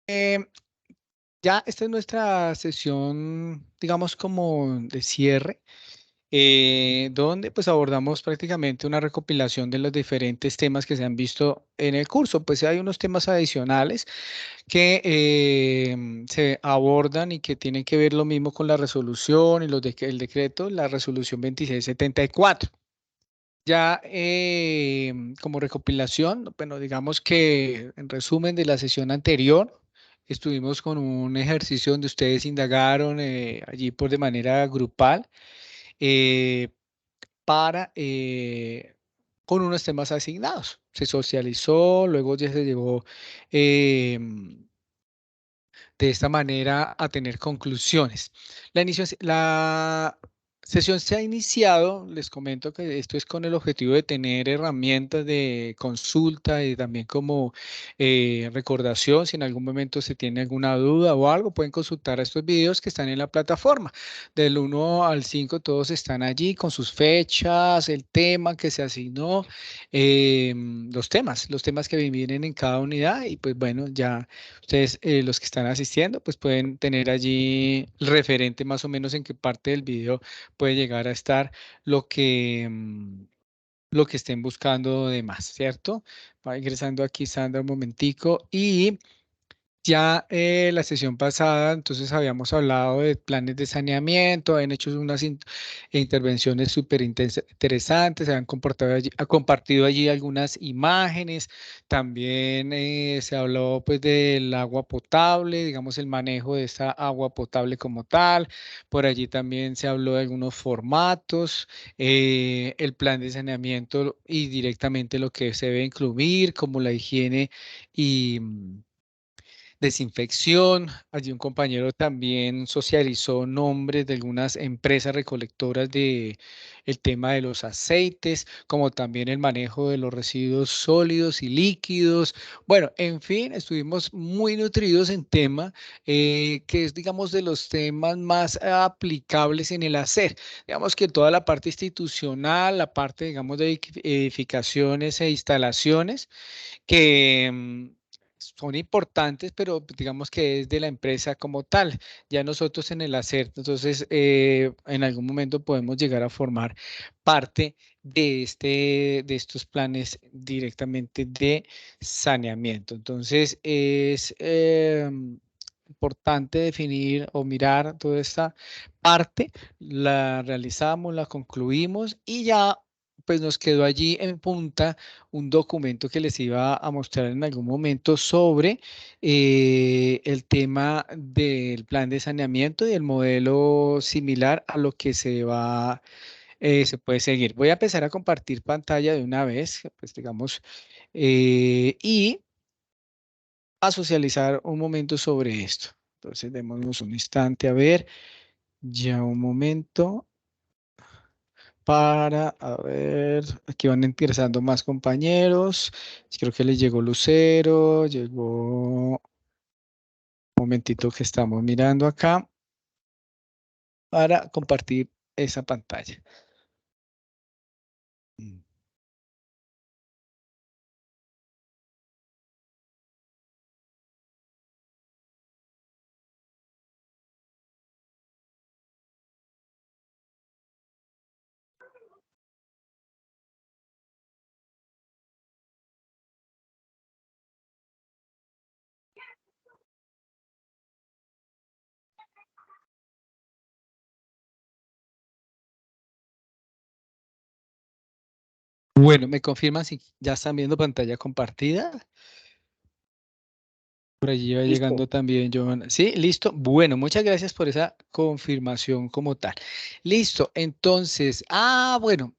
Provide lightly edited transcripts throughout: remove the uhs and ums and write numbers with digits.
Eh, ya esta es nuestra sesión, digamos, como de cierre, donde pues abordamos prácticamente una recopilación de los diferentes temas que se han visto en el curso. Pues hay unos temas adicionales que se abordan y que tienen que ver lo mismo con la resolución y el decreto, la resolución 2674. Ya como recopilación, bueno, digamos que en resumen de la sesión anterior, estuvimos con un ejercicio donde ustedes indagaron allí por de manera grupal eh, para con unos temas asignados. Se socializó, luego ya se llegó de esta manera a tener conclusiones. La sesión se ha iniciado, les comento que esto es con el objetivo de tener herramientas de consulta y también como recordación, si en algún momento se tiene alguna duda o algo, pueden consultar estos videos que están en la plataforma. Del 1 al 5 todos están allí con sus fechas, el tema que se asignó, los temas que vienen en cada unidad y pues bueno, ya ustedes, los que están asistiendo, pues pueden tener allí el referente más o menos en qué parte del video puede llegar a estar lo que, lo que estén buscando de más, ¿cierto? Va ingresando aquí, Sandra, un momentico. Y ya la sesión pasada, entonces habíamos hablado de planes de saneamiento, habían hecho unas intervenciones súper interesantes, se han compartido allí algunas imágenes, también se habló pues del agua potable, digamos el manejo de esta agua potable como tal, por allí también se habló de algunos formatos, el plan de saneamiento y directamente lo que se debe incluir, como la higiene y desinfección. Allí un compañero también socializó nombres de algunas empresas recolectoras de el tema de los aceites, como también el manejo de los residuos sólidos y líquidos. Bueno, en fin, estuvimos muy nutridos en tema que es, digamos, de los temas más aplicables en el hacer. Digamos que toda la parte institucional, la parte, digamos, de edificaciones e instalaciones que son importantes, pero pues, digamos que es de la empresa como tal. Ya nosotros en el hacer, entonces en algún momento podemos llegar a formar parte de estos planes directamente de saneamiento. Entonces es importante definir o mirar toda esta parte, la realizamos, la concluimos y ya pues nos quedó allí en punta un documento que les iba a mostrar en algún momento sobre el tema del plan de saneamiento y el modelo similar a lo que se puede seguir. Voy a empezar a compartir pantalla de una vez, pues digamos, y a socializar un momento sobre esto. Entonces, démonos un instante a ver, ya un momento para, a ver, aquí van ingresando más compañeros. Creo que les llegó Lucero, llegó un momentito que estamos mirando acá para compartir esa pantalla. Bueno, me confirman si ya están viendo pantalla compartida. Por allí va Listo. llegando también, Johanna. Sí, listo. Bueno, muchas gracias por esa confirmación como tal. Listo. Entonces, bueno,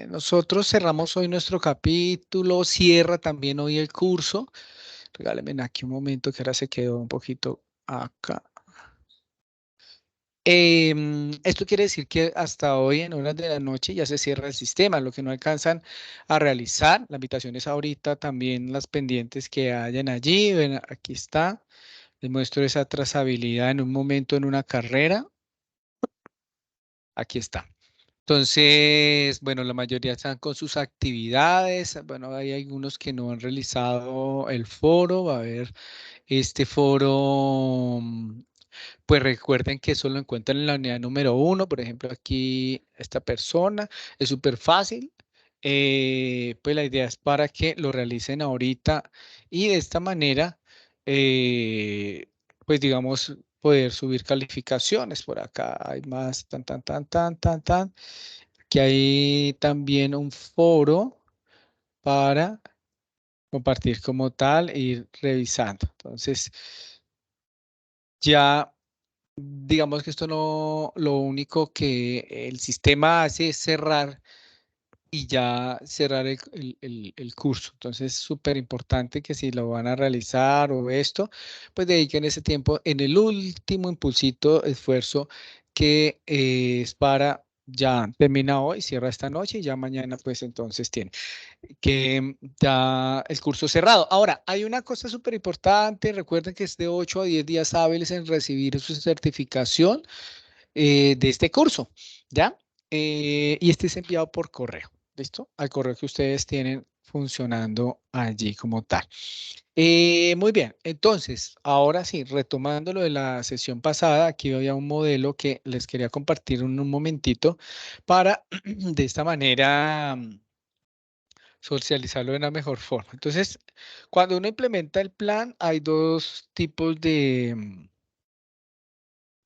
nosotros cerramos hoy nuestro capítulo, cierra también hoy el curso. Regálenme aquí un momento que ahora se quedó un poquito acá. Esto quiere decir que hasta hoy en horas de la noche ya se cierra el sistema, lo que no alcanzan a realizar. La invitación es ahorita también las pendientes que hayan allí. Ven, aquí está. Les muestro esa trazabilidad en un momento en una carrera. Aquí está. Entonces, bueno, la mayoría están con sus actividades. Bueno, hay algunos que no han realizado el foro. Va a haber Este foro, pues recuerden que eso lo encuentran en la unidad número 1. Por ejemplo, aquí esta persona es súper fácil. Pues la idea es para que lo realicen ahorita y de esta manera, pues digamos, poder subir calificaciones. Por acá hay más, tan, tan, tan, tan, tan, tan. Aquí hay también un foro para compartir como tal e ir revisando. Entonces, ya digamos que esto no, lo único que el sistema hace es cerrar y ya cerrar el curso. Entonces, es súper importante que si lo van a realizar o esto, pues dediquen ese tiempo en el último impulsito, esfuerzo que es para ya termina hoy, cierra esta noche y ya mañana pues entonces tiene que ya el curso cerrado. Ahora, hay una cosa súper importante, recuerden que es de 8 a 10 días hábiles en recibir su certificación de este curso, ¿ya? Y este es enviado por correo, ¿listo? Al correo que ustedes tienen funcionando allí como tal. Muy bien, entonces, ahora sí, retomando lo de la sesión pasada, aquí había un modelo que les quería compartir en un momentito para de esta manera socializarlo de una mejor forma. Entonces, cuando uno implementa el plan, hay dos tipos de,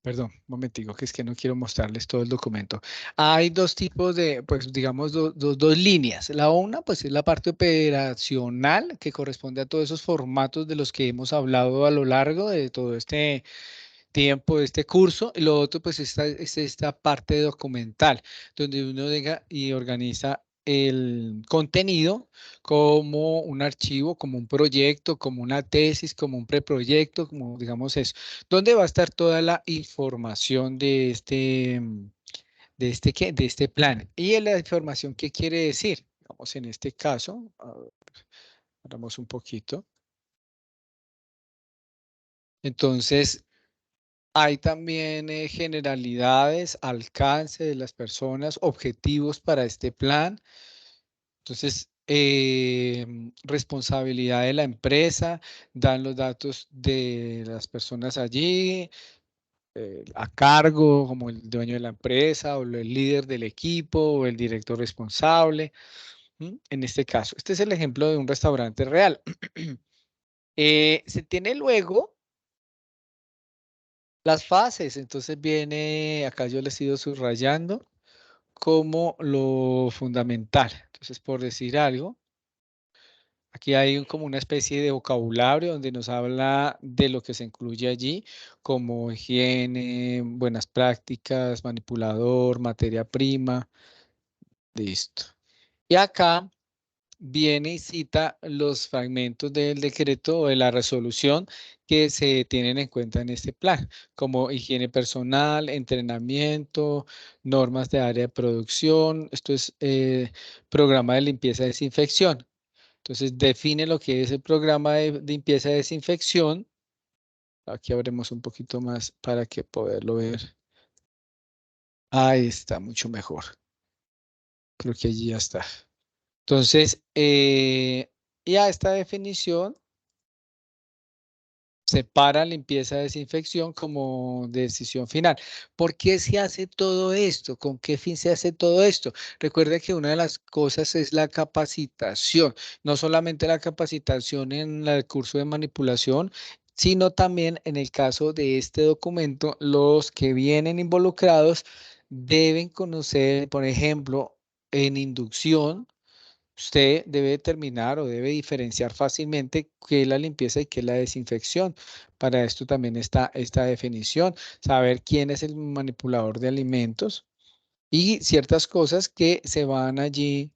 perdón, un momentico, que es que no quiero mostrarles todo el documento. Hay dos tipos de, pues digamos, dos líneas. La una, pues es la parte operacional, que corresponde a todos esos formatos de los que hemos hablado a lo largo de todo este tiempo de este curso. Y lo otro, pues, es esta parte documental, donde uno llega y organiza el contenido como un archivo, como un proyecto, como una tesis, como un preproyecto, como digamos eso, donde va a estar toda la información ¿qué? De este plan. Y la información, ¿qué quiere decir? Vamos, en este caso, a ver, paramos un poquito. Entonces, hay también generalidades, alcance de las personas, objetivos para este plan. Entonces, responsabilidad de la empresa, dan los datos de las personas allí a cargo, como el dueño de la empresa o el líder del equipo o el director responsable. En este caso, este es el ejemplo de un restaurante real. Se tiene luego las fases, entonces viene, acá yo les he ido subrayando como lo fundamental. Entonces, por decir algo, aquí hay como una especie de vocabulario donde nos habla de lo que se incluye allí, como higiene, buenas prácticas, manipulador, materia prima, listo. Y acá viene y cita los fragmentos del decreto o de la resolución que se tienen en cuenta en este plan, como higiene personal, entrenamiento, normas de área de producción. Esto es programa de limpieza y desinfección. Entonces, define lo que es el programa de limpieza y desinfección. Aquí abremos un poquito más para que poderlo ver. Ahí está, mucho mejor. Creo que allí ya está. Entonces, ya esta definición separa limpieza y desinfección como decisión final. ¿Por qué se hace todo esto? ¿Con qué fin se hace todo esto? Recuerda que una de las cosas es la capacitación, no solamente la capacitación en el curso de manipulación, sino también en el caso de este documento, los que vienen involucrados deben conocer, por ejemplo, en inducción. Usted debe determinar o debe diferenciar fácilmente qué es la limpieza y qué es la desinfección. Para esto también está esta definición, saber quién es el manipulador de alimentos y ciertas cosas que se van allí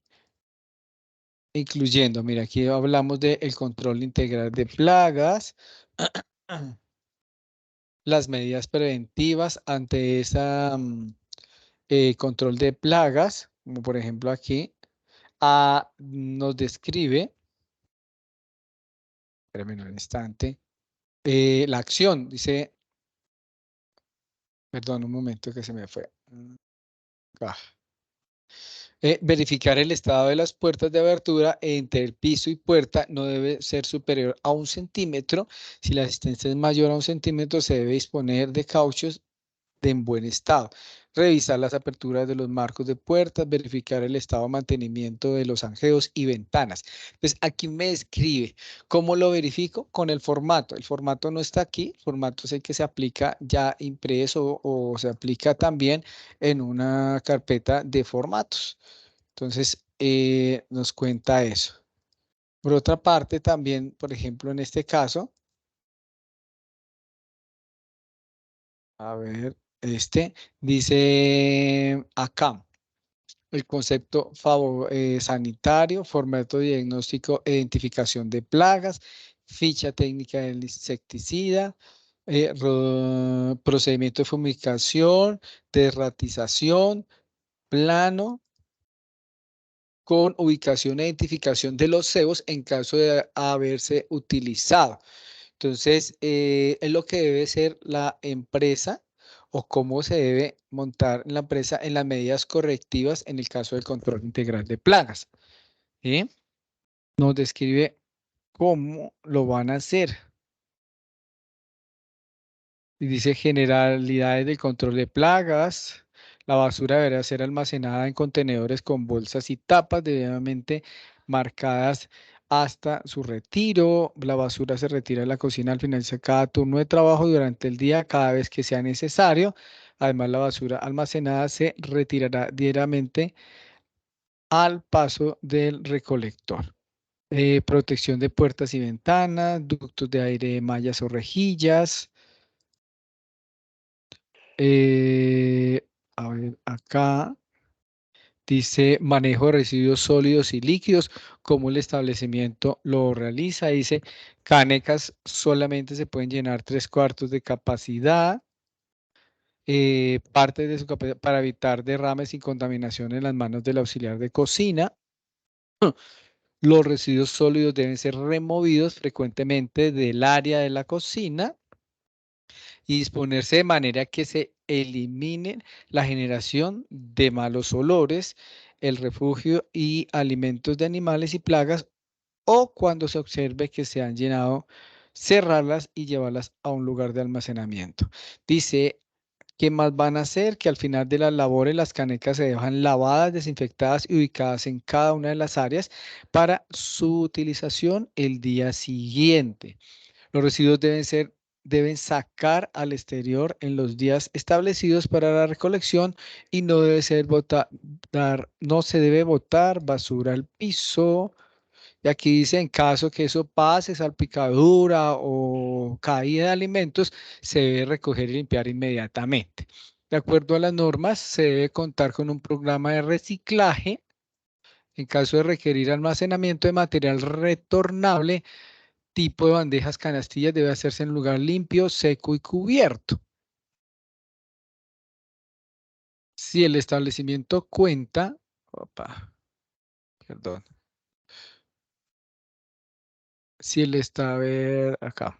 incluyendo. Mira, aquí hablamos del control integral de plagas, las medidas preventivas ante esa control de plagas, como por ejemplo aquí, nos describe. Espérame un instante. La acción, dice, perdón, un momento que se me fue. Ah, Verificar el estado de las puertas de abertura entre el piso y puerta no debe ser superior a 1 centímetro. Si la asistencia es mayor a 1 centímetro, se debe disponer de cauchos en buen estado. Revisar las aperturas de los marcos de puertas, verificar el estado de mantenimiento de los anjeos y ventanas. Entonces, aquí me describe cómo lo verifico con el formato. El formato no está aquí, el formato es el que se aplica ya impreso o se aplica también en una carpeta de formatos. Entonces, nos cuenta eso. Por otra parte, también, por ejemplo, en este caso, a ver, dice acá. El concepto sanitario, formato de diagnóstico e identificación de plagas, ficha técnica del insecticida, procedimiento de fumigación, derratización, plano con ubicación e identificación de los cebos en caso de haberse utilizado. Entonces, es lo que debe ser la empresa o cómo se debe montar la empresa en las medidas correctivas en el caso del control integral de plagas. ¿Sí? Nos describe cómo lo van a hacer. Y dice generalidades del control de plagas. La basura deberá ser almacenada en contenedores con bolsas y tapas debidamente marcadas hasta su retiro. La basura se retira de la cocina al finalizar cada turno de trabajo durante el día, cada vez que sea necesario. Además, la basura almacenada se retirará diariamente al paso del recolector. Protección de puertas y ventanas, ductos de aire, mallas o rejillas. Eh, a ver, acá dice manejo de residuos sólidos y líquidos, cómo el establecimiento lo realiza. Dice canecas solamente se pueden llenar 3/4 de capacidad, parte de su capacidad para evitar derrames y contaminación en las manos del auxiliar de cocina. Los residuos sólidos deben ser removidos frecuentemente del área de la cocina y disponerse de manera que se elimine la generación de malos olores, el refugio y alimentos de animales y plagas, o cuando se observe que se han llenado, cerrarlas y llevarlas a un lugar de almacenamiento. Dice, ¿qué más van a hacer? Que al final de las labores las canecas se dejan lavadas, desinfectadas y ubicadas en cada una de las áreas para su utilización el día siguiente. Los residuos deben sacar al exterior en los días establecidos para la recolección y no debe ser no se debe botar basura al piso. Y aquí dice, en caso que eso pase, salpicadura o caída de alimentos, se debe recoger y limpiar inmediatamente. De acuerdo a las normas, se debe contar con un programa de reciclaje. En caso de requerir almacenamiento de material retornable, tipo de bandejas canastillas debe hacerse en lugar limpio, seco y cubierto. Si el establecimiento cuenta, opa, perdón, si el está a ver acá.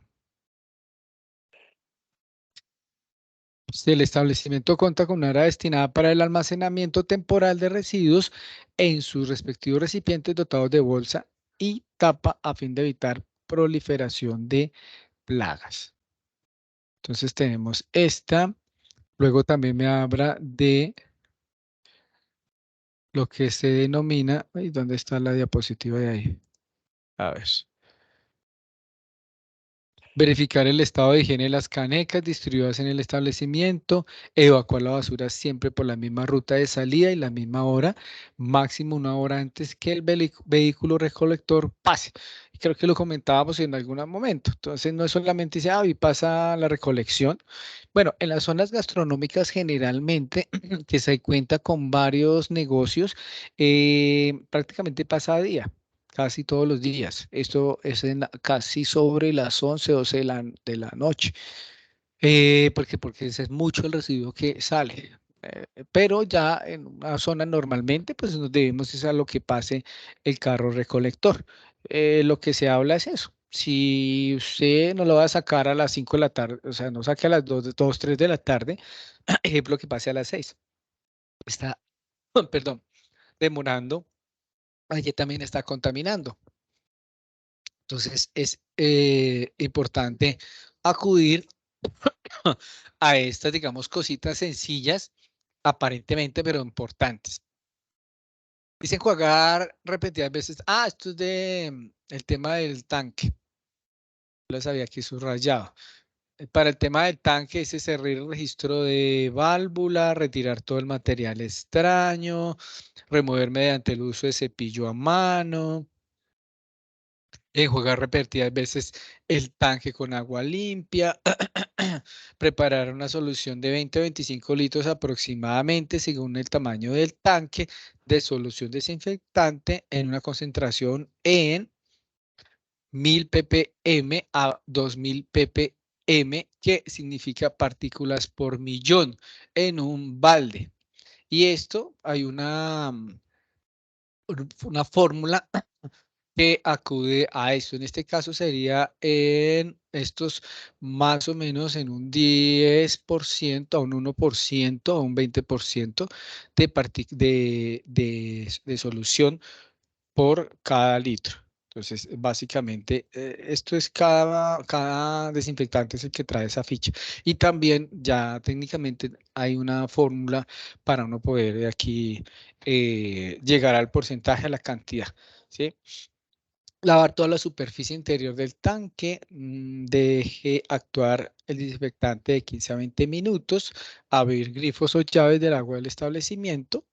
Si el establecimiento cuenta con una área destinada para el almacenamiento temporal de residuos en sus respectivos recipientes dotados de bolsa y tapa a fin de evitar proliferación de plagas. Entonces tenemos esta. Luego también me habla de lo que se denomina, ¿y dónde está la diapositiva de ahí? A ver. Verificar el estado de higiene de las canecas distribuidas en el establecimiento, evacuar la basura siempre por la misma ruta de salida y la misma hora, máximo 1 hora antes que el vehículo recolector pase. Y creo que lo comentábamos en algún momento. Entonces no es solamente dice, y pasa la recolección. Bueno, en las zonas gastronómicas generalmente que se cuenta con varios negocios, prácticamente pasa a día casi todos los días. Esto es casi sobre las 11, 12 de la noche. Porque ese es mucho el residuo que sale. Pero ya en una zona normalmente, pues nos debemos es a lo que pase el carro recolector. Lo que se habla es eso. Si usted no lo va a sacar a las 5 de la tarde, o sea, no saque a las 2, 3 de la tarde, ejemplo que pase a las 6. Está, perdón, demorando, allí también está contaminando. Entonces es importante acudir a estas, digamos, cositas sencillas, aparentemente, pero importantes. Dicen jugar repetidas veces. Ah, esto es de el tema del tanque. Lo sabía aquí subrayado. Para el tema del tanque, ese cerrar el registro de válvula, retirar todo el material extraño, remover mediante el uso de cepillo a mano, enjuagar repetidas veces el tanque con agua limpia, preparar una solución de 20 a 25 litros aproximadamente según el tamaño del tanque de solución desinfectante en una concentración en 1000 ppm a 2000 ppm, que significa partículas por millón en un balde. Y esto hay una fórmula que acude a esto. En este caso sería en estos más o menos en un 10%, a un 1%, a un 20% de solución por cada litro. Entonces, básicamente, esto es cada desinfectante es el que trae esa ficha. Y también ya técnicamente hay una fórmula para uno poder aquí llegar al porcentaje, a la cantidad, ¿sí? Lavar toda la superficie interior del tanque, deje actuar el desinfectante de 15 a 20 minutos, abrir grifos o llaves del agua del establecimiento,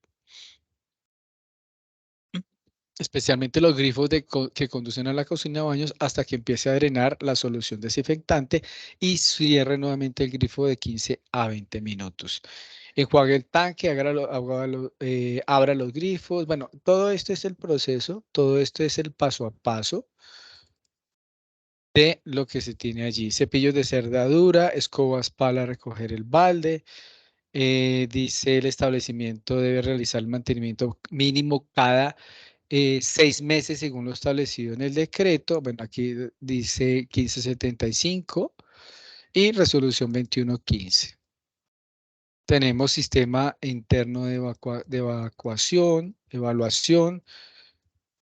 especialmente los grifos que conducen a la cocina o baños hasta que empiece a drenar la solución desinfectante, y cierre nuevamente el grifo de 15 a 20 minutos. Enjuague el tanque, abra los grifos. Bueno, todo esto es el proceso, todo esto es el paso a paso de lo que se tiene allí. Cepillos de cerda dura, escobas para recoger el balde. Dice el establecimiento debe realizar el mantenimiento mínimo cada 6 meses según lo establecido en el decreto. Bueno, aquí dice 1575 y resolución 2115. Tenemos sistema interno de evaluación,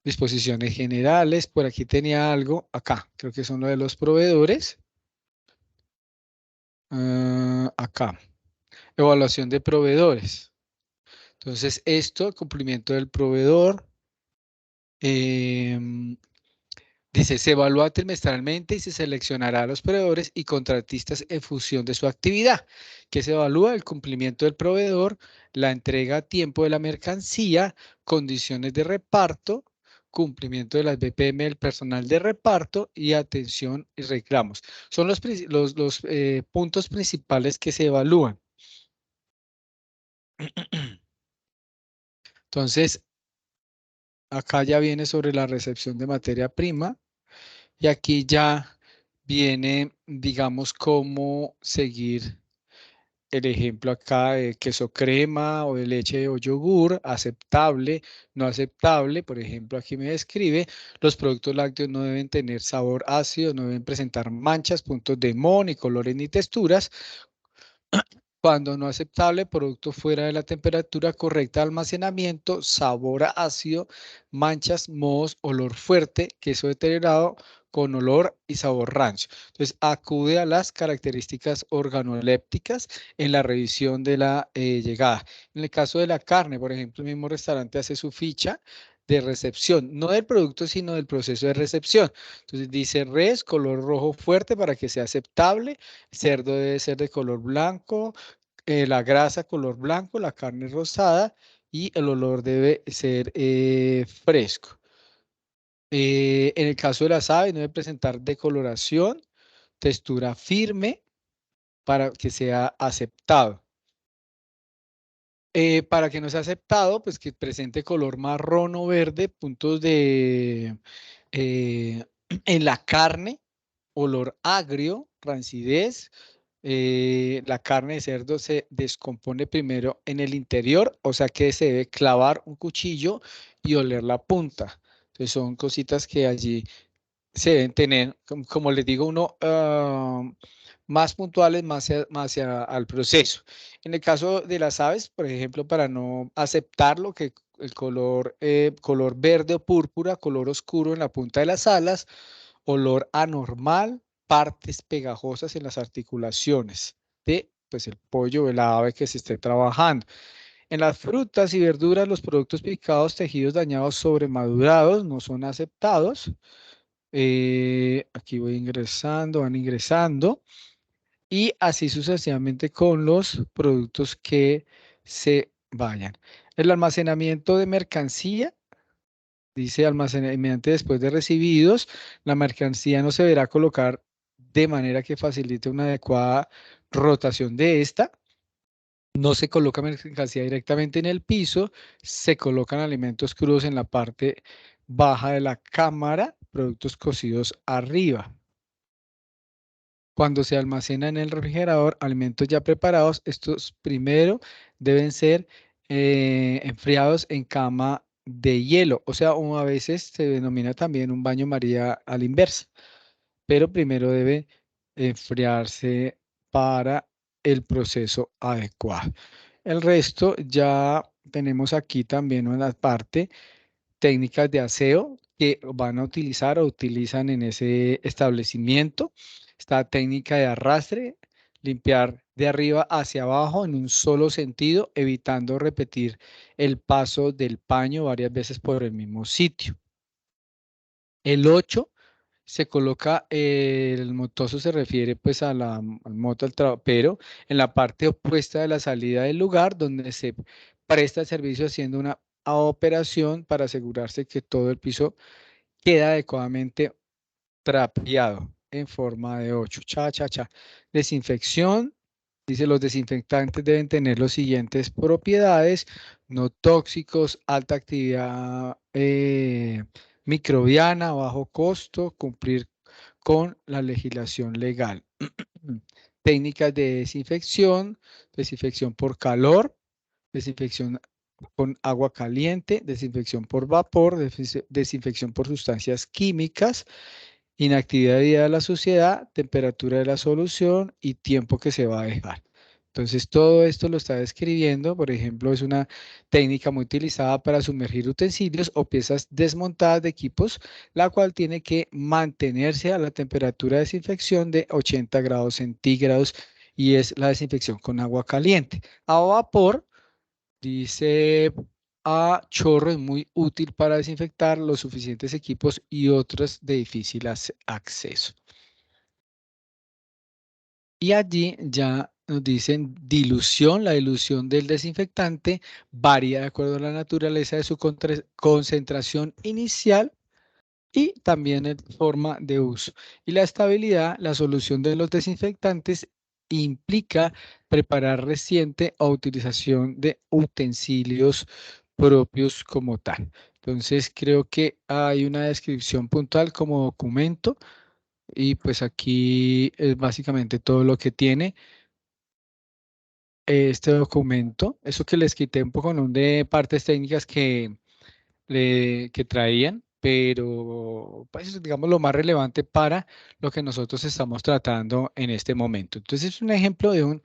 disposiciones generales. Por aquí tenía algo, acá, creo que son lo de los proveedores. Acá, evaluación de proveedores. Entonces, esto, cumplimiento del proveedor. em, Dice, se evalúa trimestralmente y se seleccionará a los proveedores y contratistas en función de su actividad. Que se evalúa el cumplimiento del proveedor, la entrega a tiempo de la mercancía, condiciones de reparto, cumplimiento de las BPM del personal de reparto y atención y reclamos. Son los puntos principales que se evalúan. Entonces, acá ya viene sobre la recepción de materia prima. Y aquí ya viene, digamos, cómo seguir el ejemplo acá de queso crema o de leche o yogur, aceptable, no aceptable. Por ejemplo, aquí me describe, los productos lácteos no deben tener sabor ácido, no deben presentar manchas, puntos de moho, ni colores ni texturas. Cuando no aceptable, producto fuera de la temperatura correcta de almacenamiento, sabor a ácido, manchas, mohos, olor fuerte, queso deteriorado con olor y sabor rancio. Entonces, acude a las características organolépticas en la revisión de la llegada. En el caso de la carne, por ejemplo, el mismo restaurante hace su ficha de recepción, no del producto, sino del proceso de recepción. Entonces dice res, color rojo fuerte para que sea aceptable, cerdo debe ser de color blanco, la grasa color blanco, la carne rosada y el olor debe ser fresco. En el caso de las aves, no debe presentar decoloración, textura firme para que sea aceptado. Para que no sea aceptado, pues que presente color marrón o verde, puntos en la carne, olor agrio, rancidez. La carne de cerdo se descompone primero en el interior, o sea que se debe clavar un cuchillo y oler la punta. Entonces son cositas que allí se deben tener, como les digo, uno más puntuales al proceso. En el caso de las aves, por ejemplo, para no aceptar lo que color verde o púrpura, color oscuro en la punta de las alas, olor anormal, partes pegajosas en las articulaciones de pues, el pollo o el ave que se esté trabajando. En las frutas y verduras, los productos picados, tejidos dañados, sobremadurados no son aceptados. Aquí voy ingresando, van ingresando. Y así sucesivamente con los productos que se vayan. El almacenamiento de mercancía, dice almacenamiento después de recibidos, la mercancía no se deberá colocar de manera que facilite una adecuada rotación de esta. No se coloca mercancía directamente en el piso, se colocan alimentos crudos en la parte baja de la cámara, productos cocidos arriba. Cuando se almacena en el refrigerador alimentos ya preparados, estos primero deben ser enfriados en cama de hielo, o sea, o a veces se denomina también un baño María a la inversa, pero primero debe enfriarse para el proceso adecuado. El resto ya tenemos aquí también una parte técnicas de aseo que van a utilizar o utilizan en ese establecimiento. Esta técnica de arrastre, limpiar de arriba hacia abajo en un solo sentido, evitando repetir el paso del paño varias veces por el mismo sitio. El 8 se coloca, el motoso se refiere pues a al moto pero en la parte opuesta de la salida del lugar donde se presta el servicio haciendo una operación para asegurarse que todo el piso queda adecuadamente trapeado en forma de 8. Cha, cha, cha. Desinfección. Dice, los desinfectantes deben tener las siguientes propiedades: no tóxicos, alta actividad microbiana, bajo costo, cumplir con la legislación legal. Técnicas de desinfección: desinfección por calor, desinfección con agua caliente, desinfección por vapor, desinfección por sustancias químicas, inactividad de la suciedad, temperatura de la solución y tiempo que se va a dejar. Entonces, todo esto lo está describiendo. Por ejemplo, es una técnica muy utilizada para sumergir utensilios o piezas desmontadas de equipos, la cual tiene que mantenerse a la temperatura de desinfección de 80 grados centígrados y es la desinfección con agua caliente. A vapor, dice, a chorro es muy útil para desinfectar los suficientes equipos y otros de difícil acceso. Y allí ya nos dicen dilución. La dilución del desinfectante varía de acuerdo a la naturaleza de su concentración inicial y también en forma de uso. Y la estabilidad, la solución de los desinfectantes implica preparar reciente o utilización de utensilios propios como tal. Entonces creo que hay una descripción puntual como documento y pues aquí es básicamente todo lo que tiene este documento. Eso que les quité un poco, ¿no?, de partes técnicas que traían, pero pues digamos lo más relevante para lo que nosotros estamos tratando en este momento. Entonces es un ejemplo de un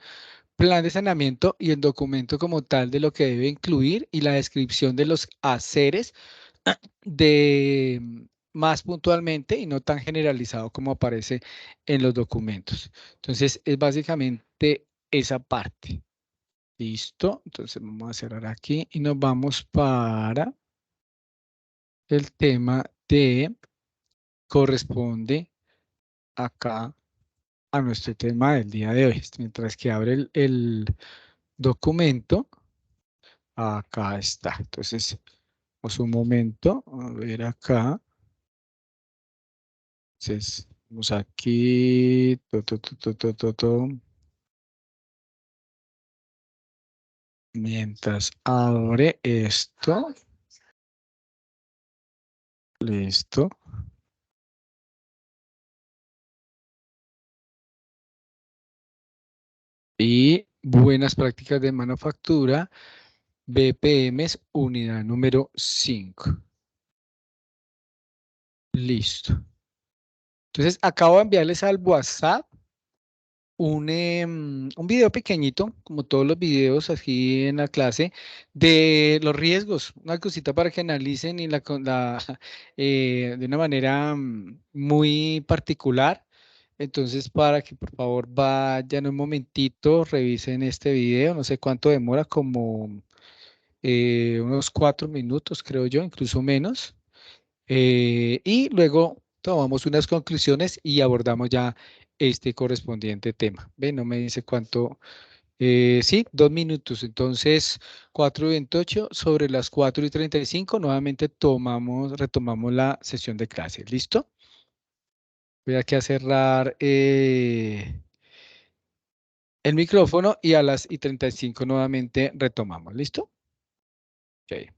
plan de saneamiento y el documento como tal de lo que debe incluir y la descripción de los haceres de más puntualmente y no tan generalizado como aparece en los documentos. Entonces es básicamente esa parte. Listo. Entonces vamos a cerrar aquí y nos vamos para el tema de corresponde acá a nuestro tema del día de hoy. Mientras que abre el documento, acá está. Entonces, vamos un momento a ver acá. Entonces, vamos aquí. Mientras abre esto, listo. Y buenas prácticas de manufactura, BPMs, unidad número 5. Listo. Entonces, acabo de enviarles al WhatsApp un video pequeñito, como todos los videos aquí en la clase, de los riesgos, una cosita para que analicen y de una manera muy particular. Entonces, para que por favor vayan un momentito, revisen este video, no sé cuánto demora, como unos 4 minutos, creo yo, incluso menos. Y luego tomamos unas conclusiones y abordamos ya este correspondiente tema. Ve, no me dice cuánto. Sí, 2 minutos. Entonces, 4:28 sobre las 4:35, nuevamente retomamos la sesión de clase. ¿Listo? Voy aquí a cerrar el micrófono y a las 35 nuevamente retomamos. ¿Listo? Ok.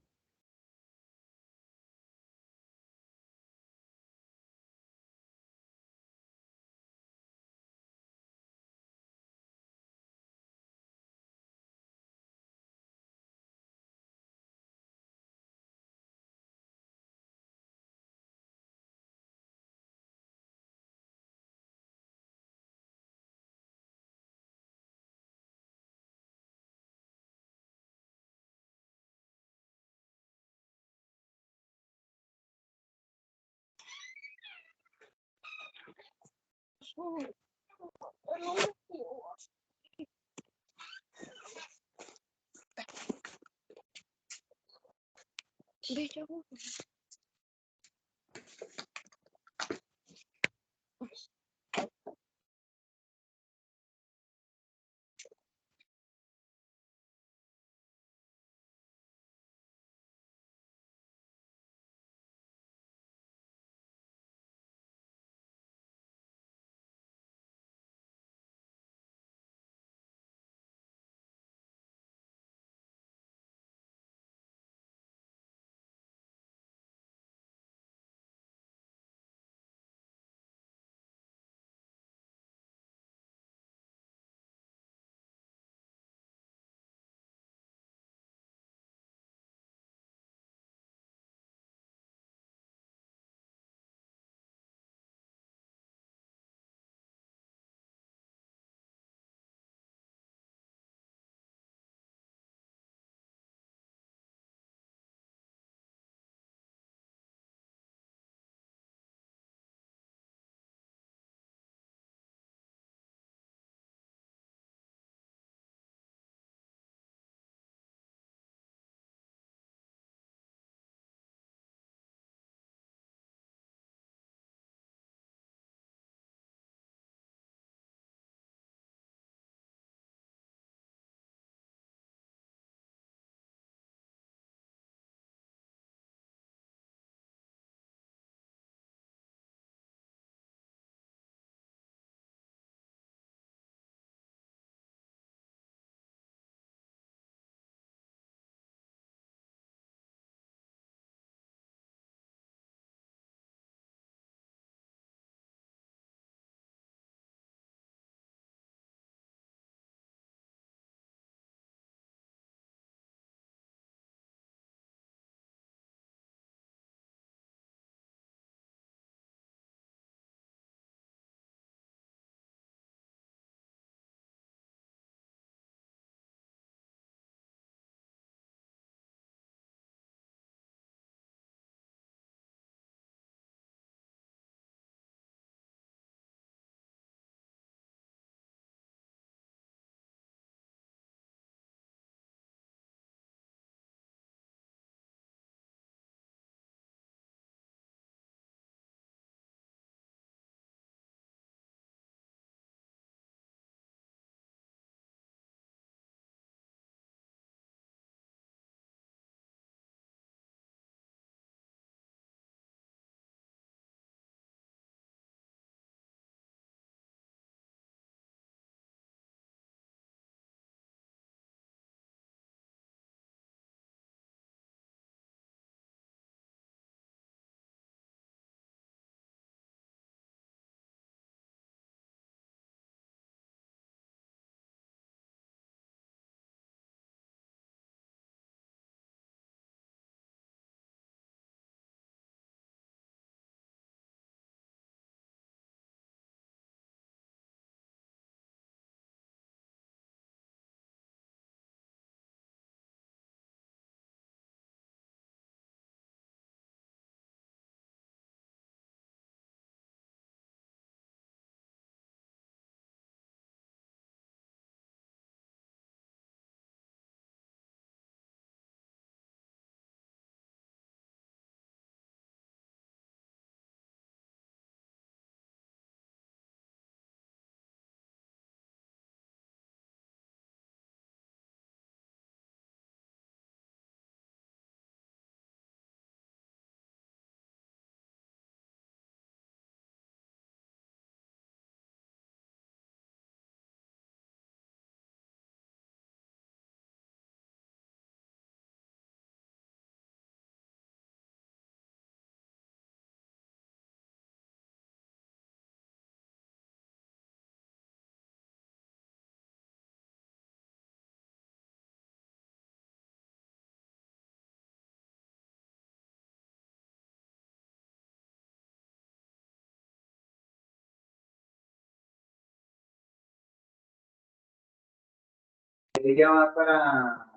Ella va para...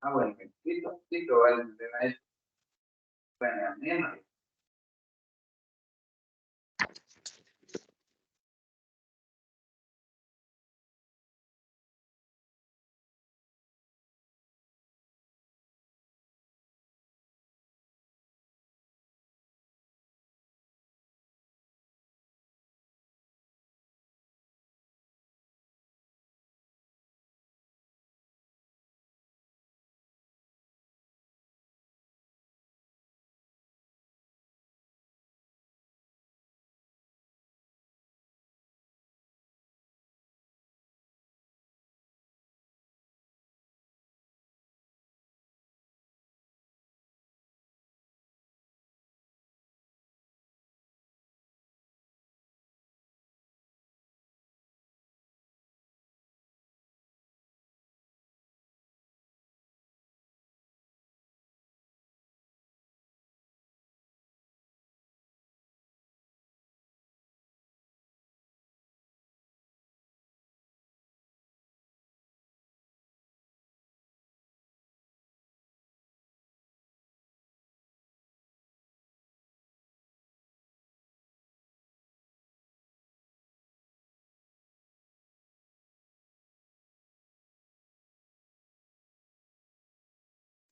Ah, bueno, listo, vale, bueno,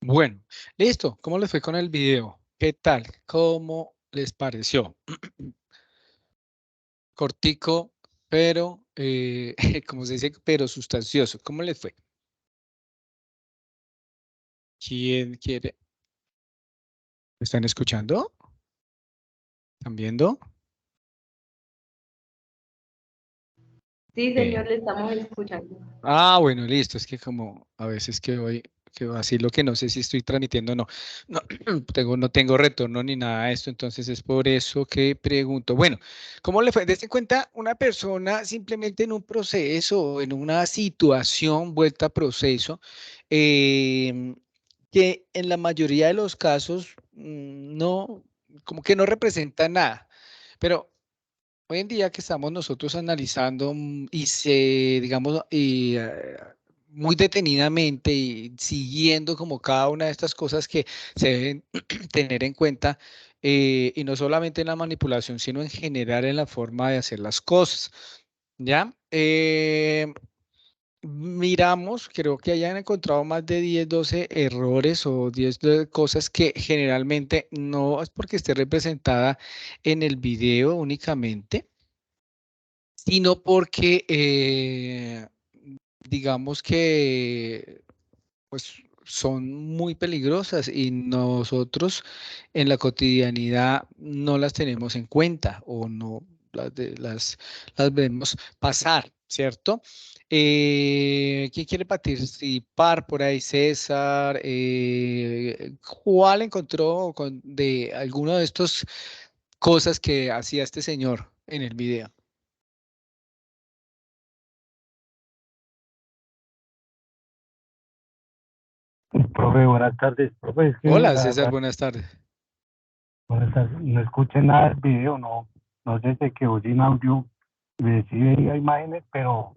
Bueno, listo. ¿Cómo les fue con el video? ¿Qué tal? ¿Cómo les pareció? Cortico, pero, como se dice, pero sustancioso. ¿Cómo les fue? ¿Quién quiere? ¿Me están escuchando? ¿Están viendo? Sí, señor, le estamos escuchando. Ah, bueno, listo. Es que como a veces que así lo que no sé si estoy transmitiendo o no. No no tengo retorno ni nada de esto, entonces es por eso que pregunto. Bueno, ¿cómo le fue? Desde cuenta una persona simplemente en un proceso, en una situación vuelta a proceso, em, que en la mayoría de los casos no, como que no representa nada. Pero hoy en día que estamos nosotros analizando digamos, muy detenidamente y siguiendo como cada una de estas cosas que se deben tener en cuenta, y no solamente en la manipulación, sino en general en la forma de hacer las cosas, ¿ya? Miramos, creo que hayan encontrado más de 10, 12 errores o 10 cosas que generalmente no es porque esté representada en el video únicamente, sino porque digamos que pues son muy peligrosas y nosotros en la cotidianidad no las tenemos en cuenta o no las vemos pasar, ¿cierto? ¿Quién quiere participar por ahí? César, ¿cuál encontró de alguno de estos cosas que hacía este señor en el video? Profe, buenas tardes. Profe, es que Hola, la César, verdad, buenas tardes. buenas tardes, no escuché nada del video, no sé, se quedó sin audio, sí veía imágenes, pero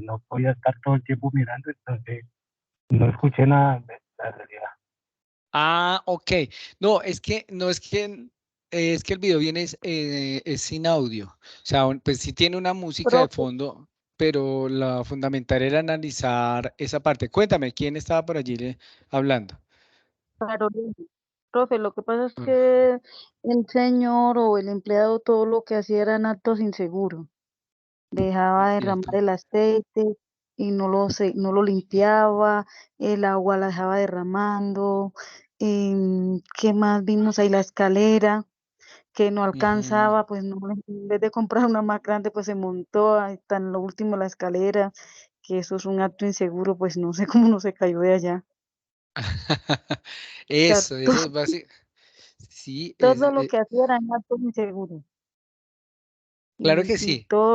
no podía estar todo el tiempo mirando, entonces no escuché nada de la realidad. Ah, ok. No, es que el video viene es sin audio. O sea, pues sí tiene una música de Profe, fondo, pero la fundamental era analizar esa parte. Cuéntame, ¿quién estaba por allí hablando? Carolina, profe, lo que pasa es Ah, que el señor o el empleado todo lo que hacía eran actos inseguros. Dejaba derramar cierto. el aceite y no lo limpiaba, el agua la dejaba derramando. ¿Qué más vimos ahí? La escalera que no Ujú. alcanzaba, pues no, en vez de comprar una más grande, pues se montó hasta en lo último la escalera, que eso es un acto inseguro, pues no sé cómo no se cayó de allá. O sea, Eso es básico. Sí, todo lo que hacía eran actos inseguros. claro que Y sí. todo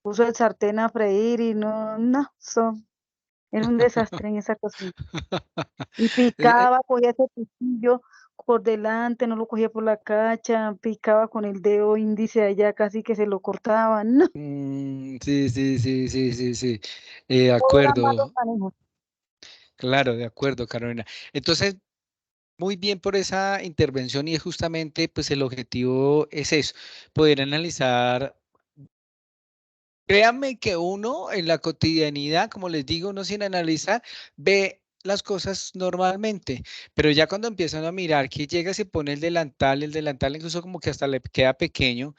puso el sartén a freír y era un desastre en esa cocina. Y Eh, picaba, cogía ese cuchillo por delante, no lo cogía por la cacha, picaba con el dedo índice allá, casi que se lo cortaba, no, Sí, sí, sí, sí, sí, sí. De todo era malo acuerdo, manejo. claro, de acuerdo, Carolina. Entonces, muy bien por esa intervención y es justamente, pues el objetivo es eso, poder analizar. Créanme que uno en la cotidianidad, como les digo, uno sin analizar, ve las cosas normalmente, pero ya cuando empiezan a mirar que llega, se pone el delantal incluso como que hasta le queda pequeño,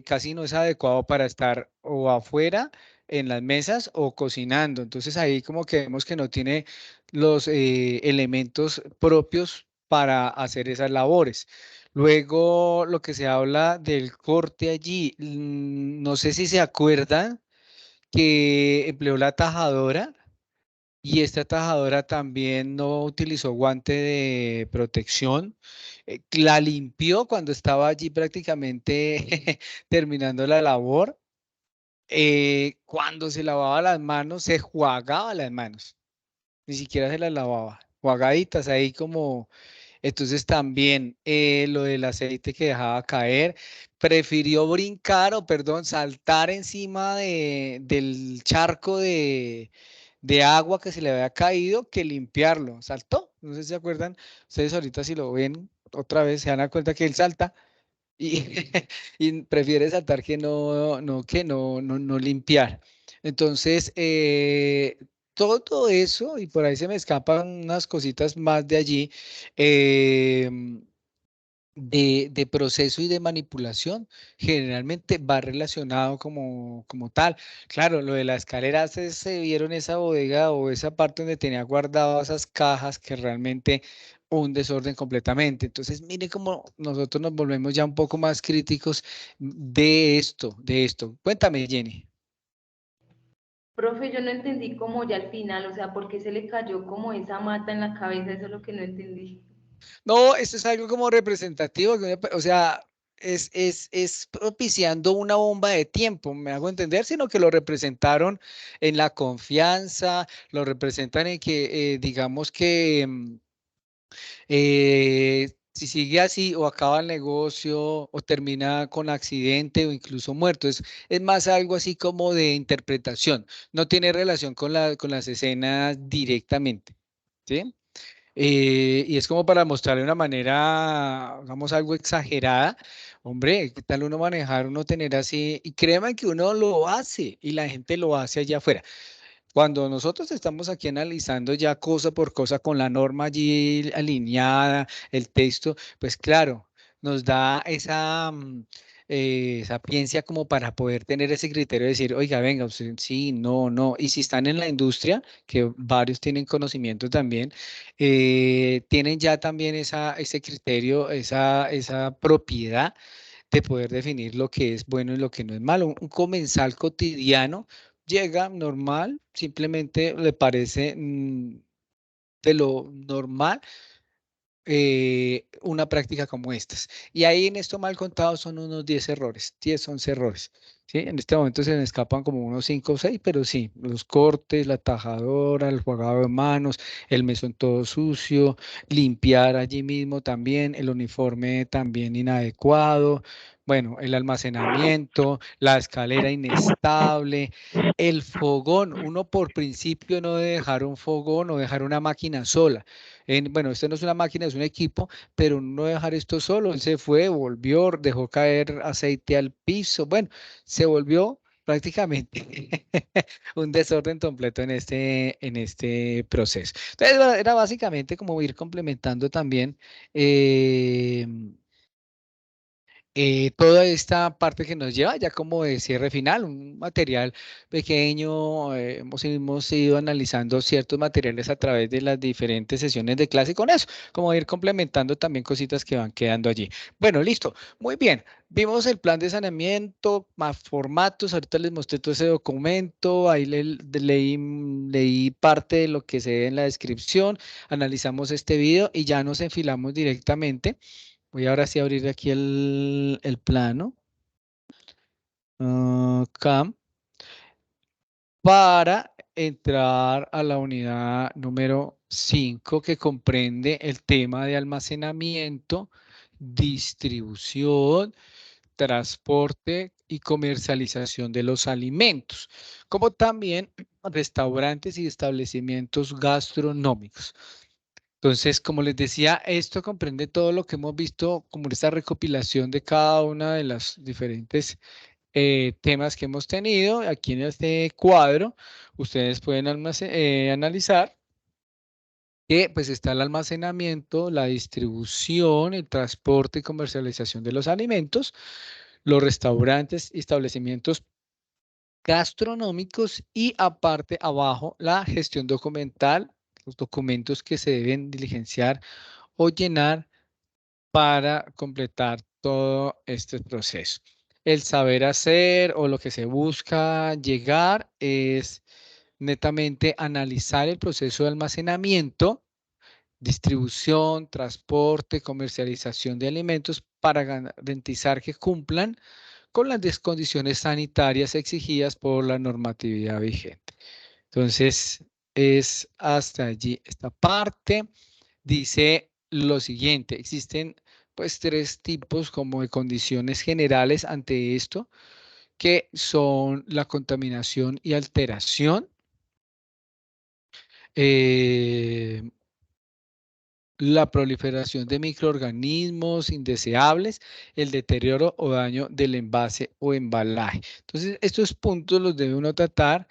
casi no es adecuado para estar o afuera en las mesas o cocinando. Entonces ahí como que vemos que no tiene los elementos propios para hacer esas labores. Luego, lo que se habla del corte allí, no sé si se acuerdan que empleó la tajadora y esta tajadora también no utilizó guante de protección. La limpió cuando estaba allí prácticamente terminando la labor. Cuando se lavaba las manos, se jugaba las manos, ni siquiera se las lavaba, jugaditas ahí como entonces también lo del aceite que dejaba caer, prefirió brincar o, perdón, saltar encima del charco de agua que se le había caído que limpiarlo. Saltó, no sé si se acuerdan, ustedes ahorita si lo ven otra vez se dan a cuenta que él salta y, y prefiere saltar que no limpiar. Entonces, todo eso, y por ahí se me escapan unas cositas más de allí, em, de proceso y de manipulación, generalmente va relacionado como tal. Claro, lo de la escalera, se vieron esa bodega o esa parte donde tenía guardado esas cajas que realmente un desorden completamente. Entonces, mire cómo nosotros nos volvemos ya un poco más críticos de esto, de esto. Cuéntame, Jenny. Profe, yo no entendí como ya al final, o sea, ¿por qué se le cayó como esa mata en la cabeza? Eso es lo que no entendí. No, esto es algo como representativo, o sea, es propiciando una bomba de tiempo, me hago entender, sino que lo representaron en la confianza, lo representan en que, digamos que si sigue así o acaba el negocio o termina con accidente o incluso muerto, es más algo así como de interpretación, no tiene relación con las escenas directamente, ¿sí? Y es como para mostrarle de una manera, digamos, algo exagerada. Hombre, ¿qué tal uno manejar, uno tener así? Y créanme que uno lo hace y la gente lo hace allá afuera. Cuando nosotros estamos aquí analizando ya cosa por cosa con la norma allí alineada, el texto, pues claro, nos da esa sapiencia como para poder tener ese criterio de decir, oiga, venga, usted, sí, no, no. Y si están en la industria, que varios tienen conocimiento también, tienen ya también ese criterio, esa propiedad de poder definir lo que es bueno y lo que no es malo. Un comensal cotidiano llega normal, simplemente le parece de lo normal una práctica como estas. Y ahí en esto mal contado son unos 10 errores, 10, 11 errores. ¿Sí? En este momento se me escapan como unos 5 o 6, pero sí, los cortes, la tajadora, el jugado de manos, el mesón todo sucio, limpiar allí mismo también, el uniforme también inadecuado, bueno, el almacenamiento, la escalera inestable, el fogón, uno por principio no debe dejar un fogón o dejar una máquina sola. Bueno, esto no es una máquina, es un equipo, pero no dejar esto solo. Él se fue, volvió, dejó caer aceite al piso. Bueno, se volvió prácticamente un desorden completo en este proceso. Entonces, era básicamente como ir complementando también. eh, toda esta parte que nos lleva ya como de cierre final, un material pequeño, hemos ido analizando ciertos materiales a través de las diferentes sesiones de clase y con eso, como ir complementando también cositas que van quedando allí. Bueno, listo, muy bien. Vimos el plan de saneamiento, más formatos, ahorita les mostré todo ese documento, ahí leí parte de lo que se ve en la descripción, analizamos este video y ya nos enfilamos directamente. Voy ahora sí a abrir aquí el plano. Cam, para entrar a la unidad número 5, que comprende el tema de almacenamiento, distribución, transporte y comercialización de los alimentos, como también restaurantes y establecimientos gastronómicos. Entonces, como les decía, esto comprende todo lo que hemos visto como esta recopilación de cada una de las diferentes temas que hemos tenido. Aquí en este cuadro, ustedes pueden analizar que pues está el almacenamiento, la distribución, el transporte y comercialización de los alimentos, los restaurantes y establecimientos gastronómicos y aparte abajo la gestión documental, los documentos que se deben diligenciar o llenar para completar todo este proceso. El saber hacer o lo que se busca llegar es netamente analizar el proceso de almacenamiento, distribución, transporte, comercialización de alimentos para garantizar que cumplan con las condiciones sanitarias exigidas por la normatividad vigente. Entonces, es hasta allí esta parte. Dice lo siguiente, existen pues 3 tipos como de condiciones generales ante esto, que son la contaminación y alteración, eh, la proliferación de microorganismos indeseables, el deterioro o daño del envase o embalaje. Entonces, estos puntos los debe uno tratar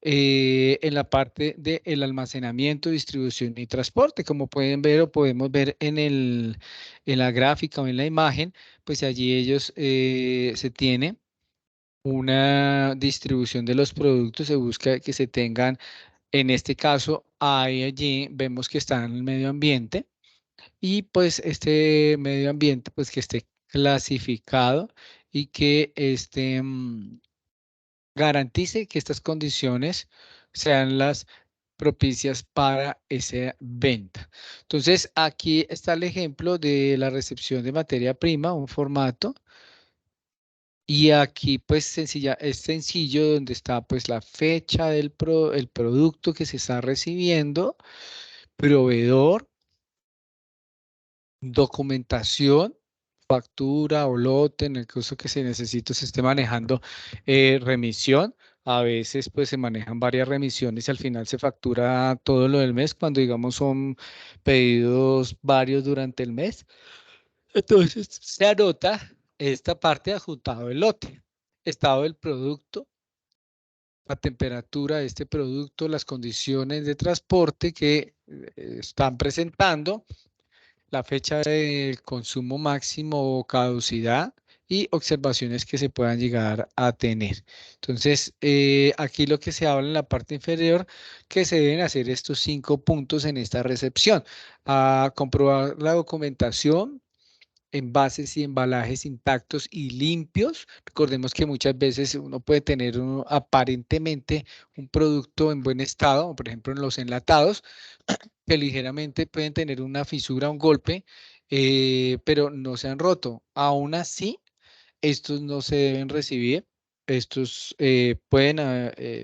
en la parte del almacenamiento, distribución y transporte. Como pueden ver o podemos ver en la gráfica o en la imagen, pues allí ellos se tiene una distribución de los productos, se busca que se tengan, en este caso, allí vemos que está en el medio ambiente y pues este medio ambiente pues que esté clasificado y que garantice que estas condiciones sean las propicias para esa venta. Entonces aquí está el ejemplo de la recepción de materia prima, un formato. Y aquí pues es sencillo donde está pues la fecha del el producto que se está recibiendo, proveedor, documentación, factura o lote, en el caso que se necesite, se esté manejando remisión. A veces pues se manejan varias remisiones y al final se factura todo lo del mes cuando digamos son pedidos varios durante el mes. Entonces se anota esta parte adjuntado del lote, estado del producto, la temperatura de este producto, las condiciones de transporte que están presentando, la fecha de consumo máximo o caducidad y observaciones que se puedan llegar a tener. Entonces, aquí lo que se habla en la parte inferior, que se deben hacer estos 5 puntos en esta recepción. A comprobar la documentación, envases y embalajes intactos y limpios. Recordemos que muchas veces uno puede tener aparentemente un producto en buen estado, por ejemplo en los enlatados, que ligeramente pueden tener una fisura, un golpe, pero no se han roto. Aún así, estos no se deben recibir. Estos pueden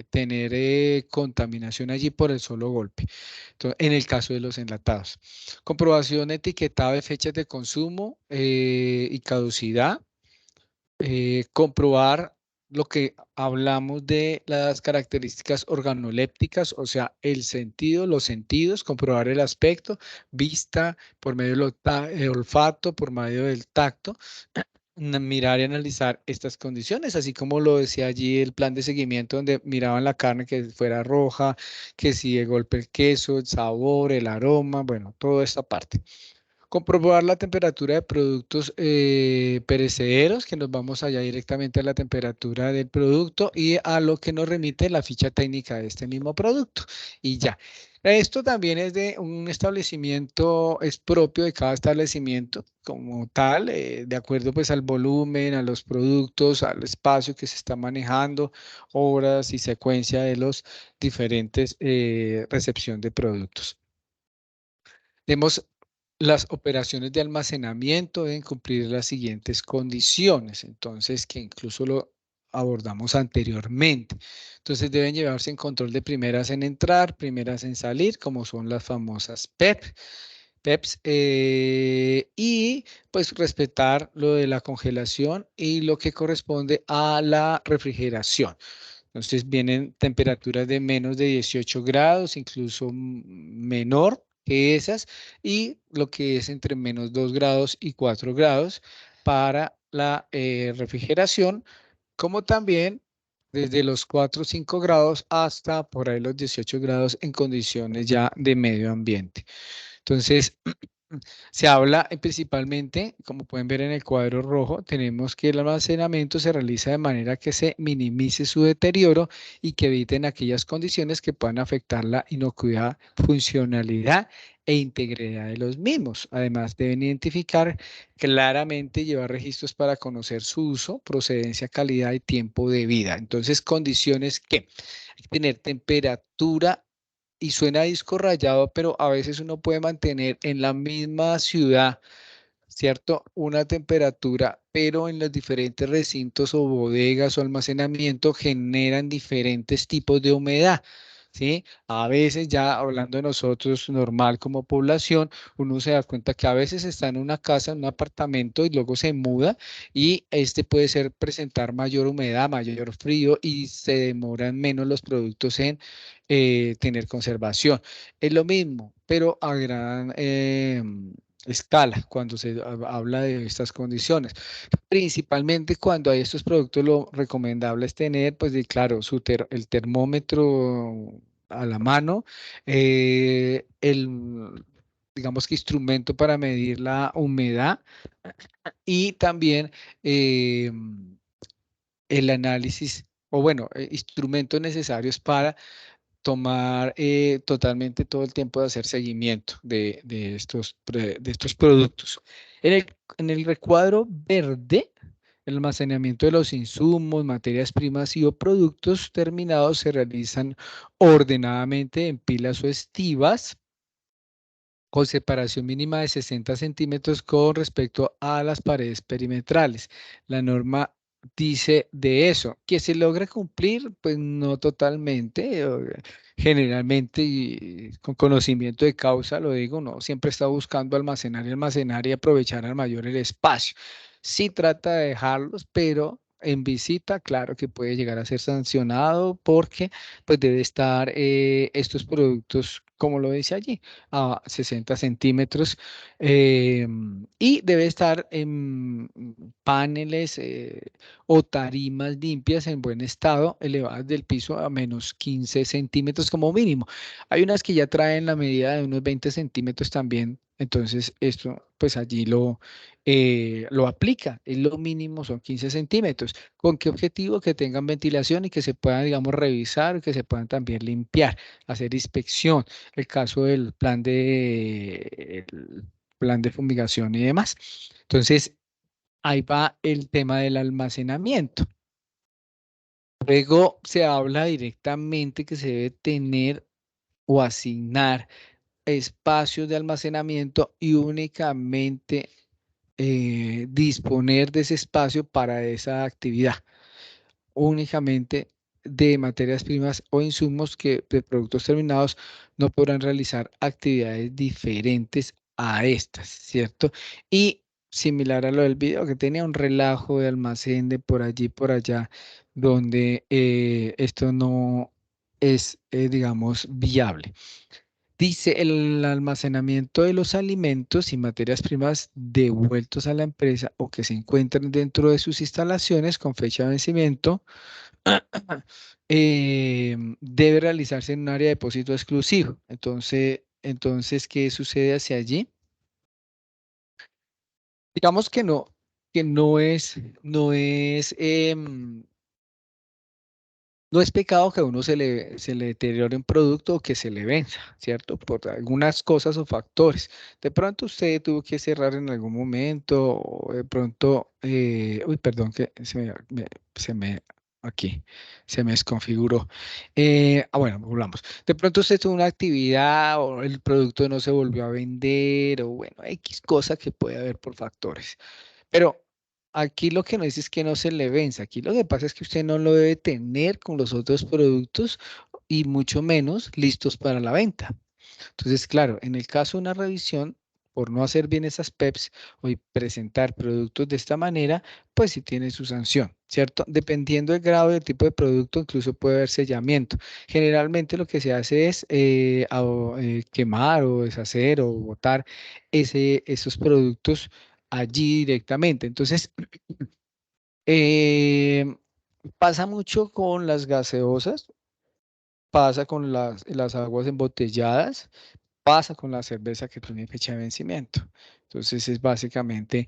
tener contaminación allí por el solo golpe. Entonces, en el caso de los enlatados. Comprobación, etiquetado de fechas de consumo y caducidad. Comprobar lo que hablamos de las características organolépticas, o sea, el sentido, los sentidos, comprobar el aspecto, vista por medio del olfato, por medio del tacto, mirar y analizar estas condiciones, así como lo decía allí el plan de seguimiento donde miraban la carne que fuera roja, que si de golpe el queso, el sabor, el aroma, bueno, toda esta parte. Comprobar la temperatura de productos perecederos, que nos vamos allá directamente a la temperatura del producto y a lo que nos remite la ficha técnica de este mismo producto. Y ya. Esto también es de un establecimiento, es propio de cada establecimiento como tal, de acuerdo pues al volumen, a los productos, al espacio que se está manejando, horas y secuencia de los diferentes recepción de productos. Tenemos las operaciones de almacenamiento deben cumplir las siguientes condiciones. Entonces, que incluso lo abordamos anteriormente. Entonces deben llevarse en control de primeras en entrar, primeras en salir, como son las famosas PEPs, y pues respetar lo de la congelación y lo que corresponde a la refrigeración. Entonces vienen temperaturas de menos de 18 grados, incluso menor que esas, y lo que es entre menos 2 grados y 4 grados para la refrigeración, como también desde los 4 o 5 grados hasta por ahí los 18 grados en condiciones ya de medio ambiente. Entonces, se habla principalmente, como pueden ver en el cuadro rojo, tenemos que el almacenamiento se realiza de manera que se minimice su deterioro y que eviten aquellas condiciones que puedan afectar la inocuidad, funcionalidad e integridad de los mismos. Además, deben identificar claramente y llevar registros para conocer su uso, procedencia, calidad y tiempo de vida. Entonces, condiciones que hay que tener temperatura y suena disco rayado, pero a veces uno puede mantener en la misma ciudad, ¿cierto? Una temperatura, pero en los diferentes recintos o bodegas o almacenamiento generan diferentes tipos de humedad. ¿Sí? A veces ya hablando de nosotros normal como población, uno se da cuenta que a veces está en una casa, en un apartamento y luego se muda y este puede ser presentar mayor humedad, mayor frío y se demoran menos los productos en tener conservación. Es lo mismo, pero a gran escala cuando se habla de estas condiciones. Principalmente cuando hay estos productos, lo recomendable es tener, pues, claro, el termómetro a la mano, digamos que instrumento para medir la humedad y también eh, el análisis, o bueno, instrumentos necesarios para tomar totalmente todo el tiempo de hacer seguimiento de estos productos. En el recuadro verde, el almacenamiento de los insumos, materias primas y o productos terminados se realizan ordenadamente en pilas o estivas con separación mínima de 60 centímetros con respecto a las paredes perimetrales. La norma dice de eso. ¿Que se logra cumplir? Pues no totalmente. Generalmente, y con conocimiento de causa, lo digo, no siempre está buscando almacenar y aprovechar al mayor el espacio. Sí trata de dejarlos, pero en visita, claro que puede llegar a ser sancionado porque pues debe estar estos productos, como lo dice allí, a 60 centímetros, y debe estar en paneles o tarimas limpias en buen estado, elevadas del piso a menos 15 centímetros como mínimo. Hay unas que ya traen la medida de unos 20 centímetros también, entonces esto pues allí lo aplica, es lo mínimo, son 15 centímetros. ¿Con qué objetivo? Que tengan ventilación y que se puedan, digamos, revisar, que se puedan también limpiar, hacer inspección el caso del plan de fumigación y demás. Entonces, ahí va el tema del almacenamiento. Luego se habla directamente que se debe tener o asignar espacios de almacenamiento y únicamente disponer de ese espacio para esa actividad, únicamente de materias primas o insumos que de productos terminados no podrán realizar actividades diferentes a estas, ¿cierto? Y similar a lo del video, que tenía un relajo de almacén de por allí, por allá, donde esto no es, digamos, viable. Dice el almacenamiento de los alimentos y materias primas devueltos a la empresa o que se encuentren dentro de sus instalaciones con fecha de vencimiento debe realizarse en un área de depósito exclusivo. Entonces, ¿qué sucede hacia allí? Digamos que no es pecado que a uno se le deteriore un producto o que se le venza, ¿cierto? Por algunas cosas o factores. De pronto usted tuvo que cerrar en algún momento o de pronto, uy, perdón que aquí se me desconfiguró. Bueno, volvamos. De pronto usted tuvo una actividad o el producto no se volvió a vender o bueno, X cosa que puede haber por factores. Pero aquí lo que no dice es que no se le venza. Aquí lo que pasa es que usted no lo debe tener con los otros productos y mucho menos listos para la venta. Entonces, claro, en el caso de una revisión, por no hacer bien esas PEPs o y presentar productos de esta manera, pues sí tiene su sanción, ¿cierto? Dependiendo del grado y del tipo de producto, incluso puede haber sellamiento. Generalmente lo que se hace es quemar o deshacer o botar esos productos allí directamente. Entonces, eh, pasa mucho con las gaseosas, pasa con las aguas embotelladas, pasa con la cerveza que tiene fecha de vencimiento. Entonces es básicamente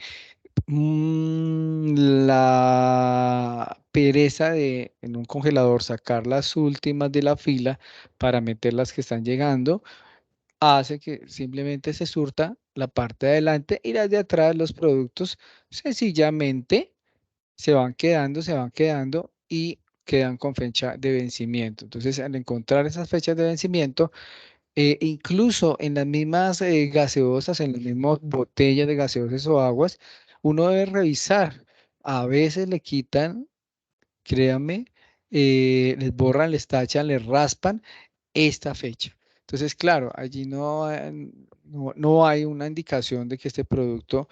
la pereza de en un congelador sacar las últimas de la fila para meter las que están llegando, hace que simplemente se surta la parte de adelante y las de atrás, los productos sencillamente se van quedando y quedan con fecha de vencimiento. Entonces, al encontrar esas fechas de vencimiento, incluso en las mismas gaseosas, en las mismas botellas de gaseosas o aguas, uno debe revisar. A veces le quitan, créanme, les borran, les tachan, les raspan esta fecha. Entonces, claro, allí no hay una indicación de que este producto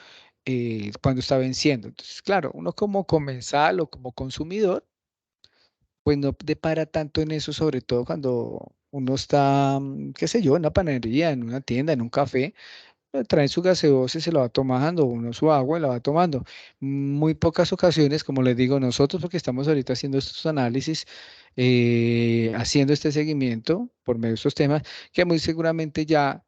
cuando está venciendo. Entonces, claro, uno como comensal o como consumidor, pues no depara tanto en eso, sobre todo cuando uno está, qué sé yo, en una panadería, en una tienda, en un café, traen su gaseosa y se la va tomando, uno su agua y la va tomando. Muy pocas ocasiones, como les digo, nosotros porque estamos ahorita haciendo estos análisis, haciendo este seguimiento por medio de estos temas, que muy seguramente ya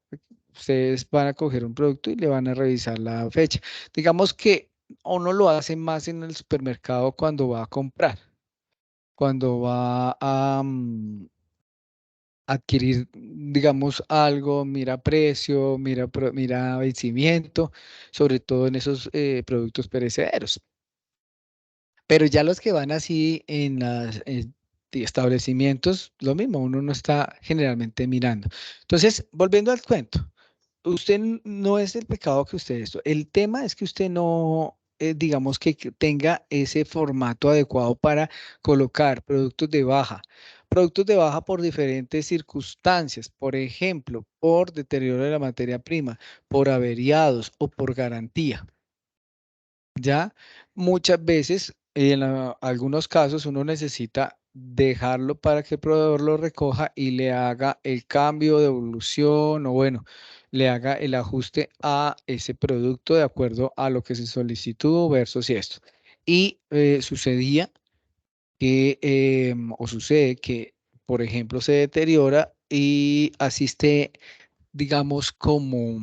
ustedes van a coger un producto y le van a revisar la fecha. Digamos que uno lo hace más en el supermercado cuando va a comprar, cuando va a adquirir, digamos, algo, mira precio, mira vencimiento, sobre todo en esos productos perecederos. Pero ya los que van así en los establecimientos, lo mismo, uno no está generalmente mirando. Entonces, volviendo al cuento. Usted no es el pecado que usted esto. El tema es que usted no, digamos que tenga ese formato adecuado para colocar productos de baja por diferentes circunstancias, por ejemplo, por deterioro de la materia prima, por averiados o por garantía. Ya muchas veces, en algunos casos, uno necesita dejarlo para que el proveedor lo recoja y le haga el cambio de evolución o bueno, le haga el ajuste a ese producto de acuerdo a lo que se solicitó versus esto. Y sucedía que, o sucede que, por ejemplo, se deteriora y asiste, digamos, como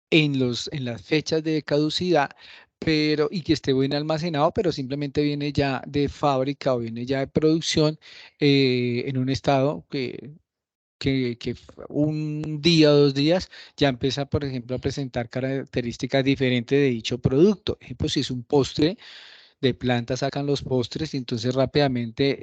en las fechas de caducidad, pero y que esté bien almacenado, pero simplemente viene ya de fábrica o viene ya de producción en un estado que un día o 2 días ya empieza, por ejemplo, a presentar características diferentes de dicho producto. Ejemplo, si es un postre de planta sacan los postres y entonces rápidamente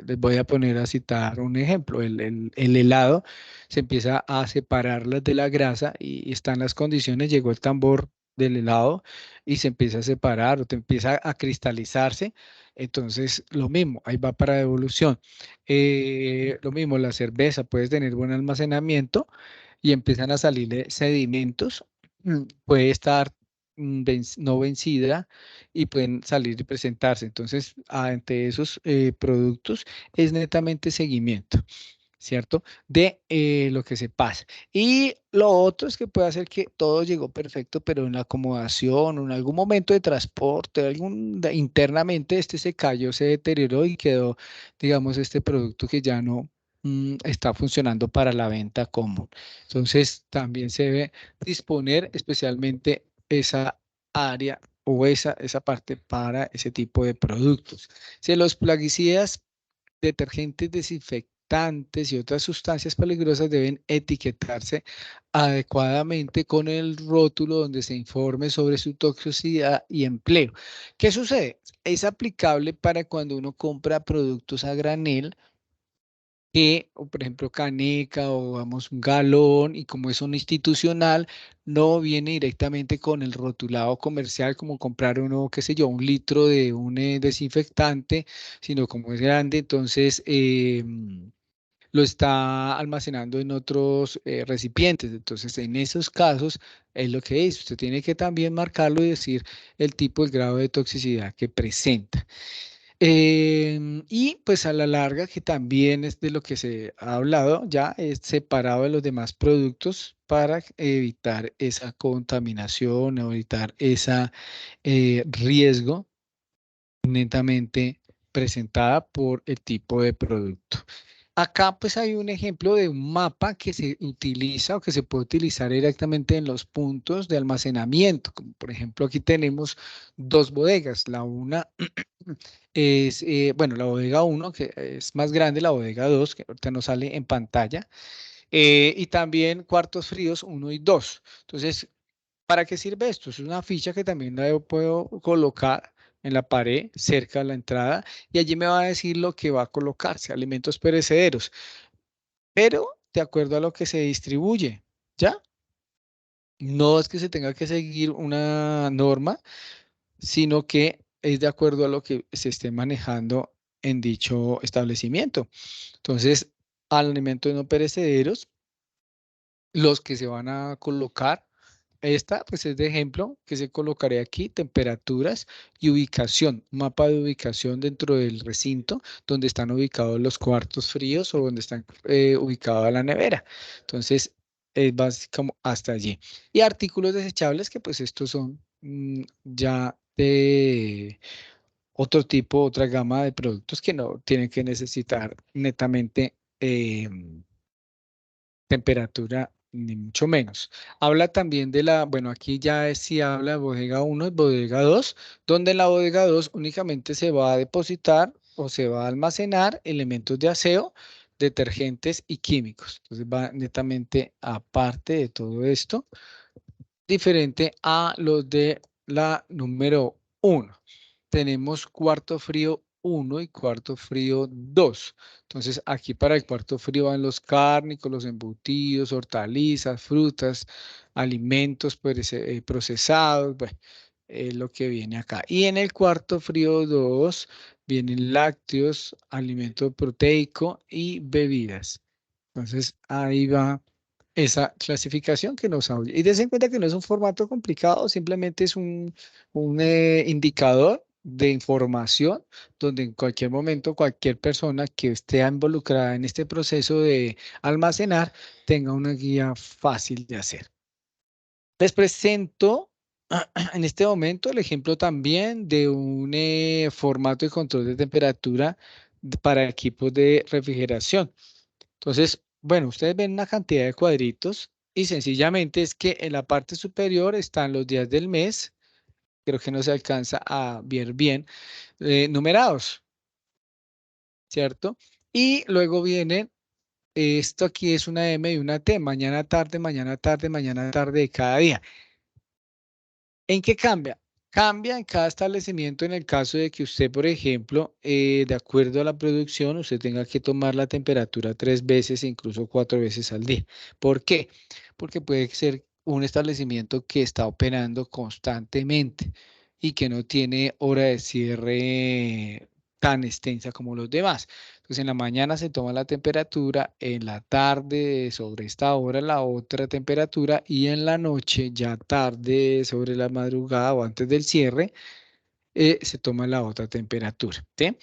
les voy a poner a citar un ejemplo. El helado se empieza a separarlas de la grasa y están las condiciones, llegó el tambor del helado y se empieza a separar o te empieza a cristalizarse. Entonces, lo mismo, ahí va para devolución. Lo mismo, la cerveza, puedes tener buen almacenamiento y empiezan a salirle sedimentos. Puede estar no vencida y pueden salir y presentarse. Entonces, ante esos productos es netamente seguimiento, ¿cierto? De lo que se pasa. Y lo otro es que puede hacer que todo llegó perfecto, pero en la acomodación o en algún momento de transporte, internamente este se cayó, se deterioró y quedó, digamos, este producto que ya no está funcionando para la venta común. Entonces, también se debe disponer especialmente esa área o esa parte para ese tipo de productos. Si los plaguicidas, detergentes, desinfectantes y otras sustancias peligrosas deben etiquetarse adecuadamente con el rótulo donde se informe sobre su toxicidad y empleo. ¿Qué sucede? Es aplicable para cuando uno compra productos a granel que, o por ejemplo, caneca o vamos un galón, y como es un institucional, no viene directamente con el rotulado comercial como comprar uno, qué sé yo, un litro de un desinfectante, sino como es grande, entonces lo está almacenando en otros recipientes. Entonces, en esos casos, es lo que dice, usted tiene que también marcarlo y decir el tipo, el grado de toxicidad que presenta. Y pues a la larga, que también es de lo que se ha hablado, ya es separado de los demás productos para evitar esa contaminación o evitar ese riesgo netamente presentada por el tipo de producto. Acá pues hay un ejemplo de un mapa que se utiliza o que se puede utilizar directamente en los puntos de almacenamiento. Como por ejemplo aquí tenemos dos bodegas. La una es, bueno, la bodega 1 que es más grande, la bodega 2 que ahorita no sale en pantalla, y también cuartos fríos 1 y 2. Entonces, ¿para qué sirve esto? Es una ficha que también la puedo colocar en la pared cerca de la entrada y allí me va a decir lo que va a colocarse, alimentos perecederos, pero de acuerdo a lo que se distribuye, ¿ya? No es que se tenga que seguir una norma, sino que es de acuerdo a lo que se esté manejando en dicho establecimiento. Entonces, alimentos no perecederos, los que se van a colocar. Esta, pues es de ejemplo que se colocaría aquí, temperaturas y ubicación, mapa de ubicación dentro del recinto donde están ubicados los cuartos fríos o donde están ubicada la nevera. Entonces, es básicamente hasta allí. Y artículos desechables que pues estos son ya de otro tipo, otra gama de productos que no tienen que necesitar netamente temperatura, ni mucho menos. Habla también de la, bueno, aquí ya sí habla de bodega 1 y bodega 2, donde en la bodega 2 únicamente se va a depositar o se va a almacenar elementos de aseo, detergentes y químicos. Entonces va netamente aparte de todo esto, diferente a los de la número 1. Tenemos cuarto frío 1 y cuarto frío 2. Entonces, aquí para el cuarto frío van los cárnicos, los embutidos, hortalizas, frutas, alimentos procesados, bueno, es lo que viene acá. Y en el cuarto frío 2 vienen lácteos, alimento proteico y bebidas. Entonces, ahí va esa clasificación que nos habla. Y des en cuenta que no es un formato complicado, simplemente es un indicador de información donde en cualquier momento cualquier persona que esté involucrada en este proceso de almacenar tenga una guía fácil de hacer. Les presento en este momento el ejemplo también de un formato de control de temperatura para equipos de refrigeración. Entonces, bueno, ustedes ven una cantidad de cuadritos y sencillamente es que en la parte superior están los días del mes, creo que no se alcanza a ver bien, numerados, ¿cierto? Y luego vienen, esto aquí es una M y una T, mañana, tarde, mañana, tarde, mañana, tarde de cada día. ¿En qué cambia? Cambia en cada establecimiento en el caso de que usted, por ejemplo, de acuerdo a la producción, usted tenga que tomar la temperatura 3 veces, incluso 4 veces al día. ¿Por qué? Porque puede ser un establecimiento que está operando constantemente y que no tiene hora de cierre tan extensa como los demás. Entonces, en la mañana se toma la temperatura, en la tarde sobre esta hora la otra temperatura y en la noche, ya tarde sobre la madrugada o antes del cierre, se toma la otra temperatura, ¿sí?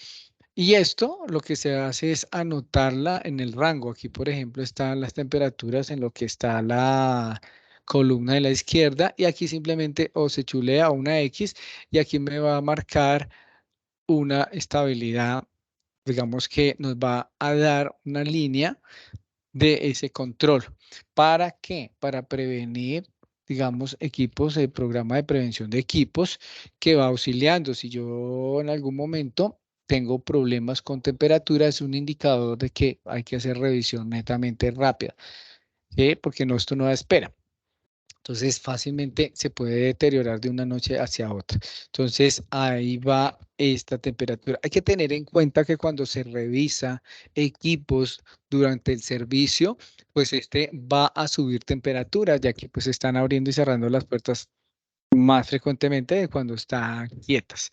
Y esto lo que se hace es anotarla en el rango. Aquí, por ejemplo, están las temperaturas en lo que está la columna de la izquierda y aquí simplemente o se chulea una X y aquí me va a marcar una estabilidad, digamos que nos va a dar una línea de ese control. ¿Para qué? Para prevenir, digamos, equipos, el programa de prevención de equipos que va auxiliando. Si yo en algún momento tengo problemas con temperatura, es un indicador de que hay que hacer revisión netamente rápida, ¿sí? Porque no, esto no da espera. Entonces fácilmente se puede deteriorar de una noche hacia otra. Entonces ahí va esta temperatura. Hay que tener en cuenta que cuando se revisa equipos durante el servicio, pues este va a subir temperatura, ya que pues están abriendo y cerrando las puertas más frecuentemente de cuando están quietas.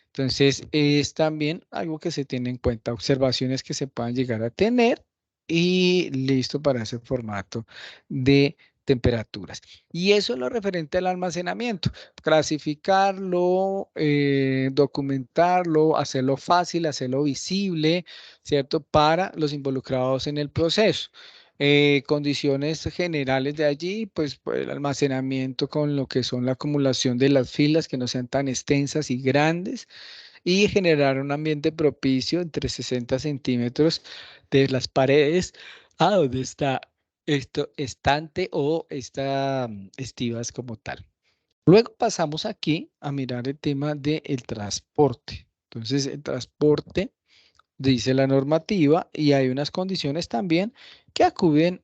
Entonces, es también algo que se tiene en cuenta, observaciones que se puedan llegar a tener y listo para ese formato de temperaturas. Y eso es lo referente al almacenamiento, clasificarlo, documentarlo, hacerlo fácil, hacerlo visible, ¿cierto? Para los involucrados en el proceso. Condiciones generales de allí, pues el almacenamiento con lo que son la acumulación de las filas que no sean tan extensas y grandes y generar un ambiente propicio entre 60 centímetros de las paredes a donde está esto estante o estivas como tal. Luego pasamos aquí a mirar el tema del transporte. Entonces, el transporte dice la normativa y hay unas condiciones también que acuden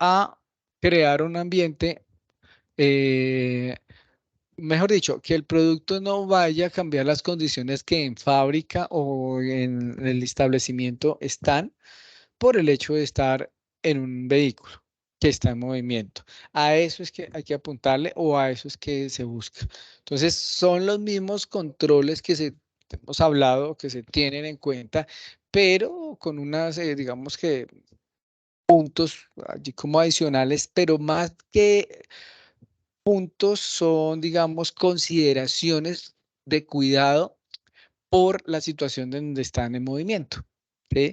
a crear un ambiente, mejor dicho, que el producto no vaya a cambiar las condiciones que en fábrica o en el establecimiento están por el hecho de estar en un vehículo que está en movimiento. A eso es que hay que apuntarle o a eso es que se busca. Entonces, son los mismos controles que hemos hablado, que se tienen en cuenta, pero con unas, digamos que puntos allí como adicionales, pero más que puntos son, digamos, consideraciones de cuidado por la situación de donde están en movimiento. ¿Sí?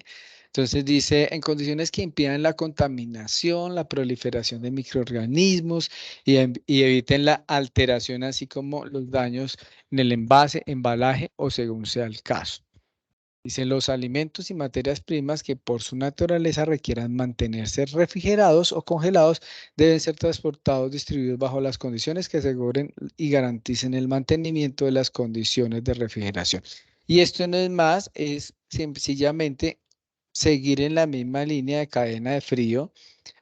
Entonces dice, en condiciones que impidan la contaminación, la proliferación de microorganismos y eviten la alteración, así como los daños en el envase, embalaje o según sea el caso. Dice, los alimentos y materias primas que por su naturaleza requieran mantenerse refrigerados o congelados deben ser transportados, distribuidos bajo las condiciones que aseguren y garanticen el mantenimiento de las condiciones de refrigeración. Y esto no es más, es sencillamente seguir en la misma línea de cadena de frío.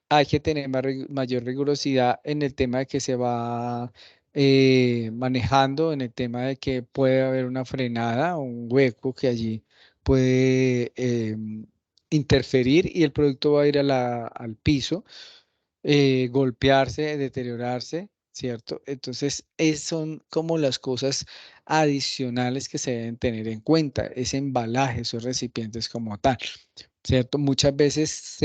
Hay que tener mayor rigurosidad en el tema de que se va manejando, en el tema de que puede haber una frenada o un hueco que allí puede interferir y el producto va a ir al piso, golpearse, deteriorarse, ¿cierto? Entonces, son como las cosas adicionales que se deben tener en cuenta, ese embalaje, esos recipientes como tal, ¿cierto? Muchas veces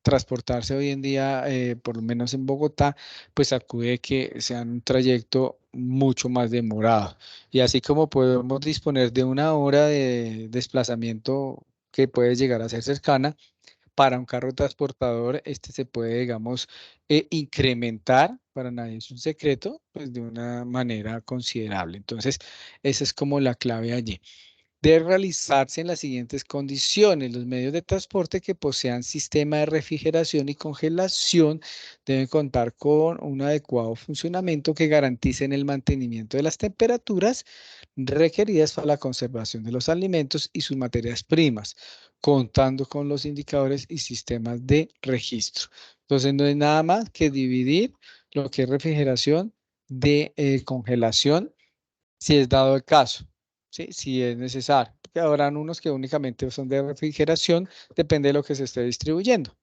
transportarse hoy en día, por lo menos en Bogotá, pues acude que sea un trayecto mucho más demorado. Y así como podemos disponer de una hora de desplazamiento que puede llegar a ser cercana, para un carro transportador, este se puede, digamos, incrementar, para nadie es un secreto, pues de una manera considerable. Entonces, esa es como la clave allí. Debe realizarse en las siguientes condiciones. Los medios de transporte que posean sistema de refrigeración y congelación deben contar con un adecuado funcionamiento que garanticen el mantenimiento de las temperaturas requeridas para la conservación de los alimentos y sus materias primas, contando con los indicadores y sistemas de registro. Entonces, no es nada más que dividir lo que es refrigeración de congelación, si es dado el caso. ¿Sí? Si es necesario, porque habrán unos que únicamente son de refrigeración, depende de lo que se esté distribuyendo.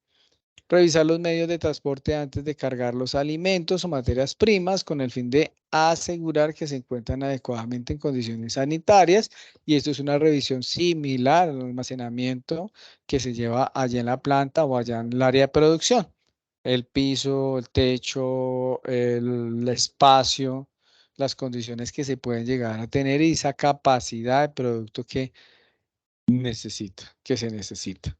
Revisar los medios de transporte antes de cargar los alimentos o materias primas con el fin de asegurar que se encuentran adecuadamente en condiciones sanitarias, y esto es una revisión similar al almacenamiento que se lleva allá en la planta o allá en el área de producción. El piso, el techo, el espacio, las condiciones que se pueden llegar a tener y esa capacidad de producto que que se necesita.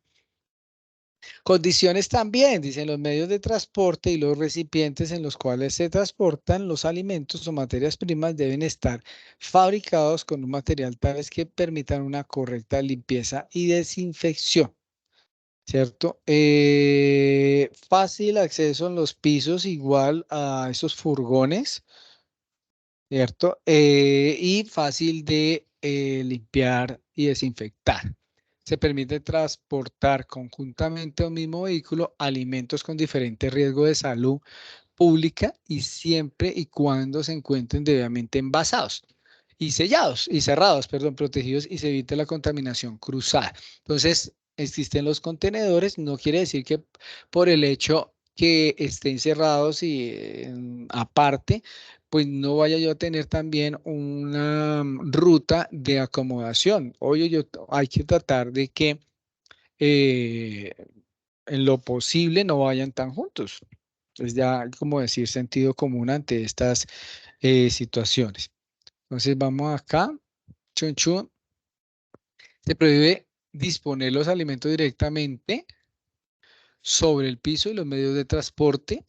Condiciones también, dicen los medios de transporte y los recipientes en los cuales se transportan los alimentos o materias primas deben estar fabricados con un material tales que permitan una correcta limpieza y desinfección, ¿cierto? Fácil acceso en los pisos igual a esos furgones, ¿cierto? Y fácil de limpiar y desinfectar. se permite transportar conjuntamente a un mismo vehículo alimentos con diferente riesgo de salud pública y siempre y cuando se encuentren debidamente envasados y sellados y cerrados, perdón, protegidos y se evite la contaminación cruzada. Entonces, existen los contenedores, no quiere decir que por el hecho que estén cerrados y aparte, pues no vaya yo a tener también una ruta de acomodación. Oye, hay que tratar de que eh, en lo posible no vayan tan juntos. Es ya como decir sentido común ante estas situaciones. Entonces vamos acá, chun chun. Se prohíbe disponer los alimentos directamente sobre el piso y los medios de transporte,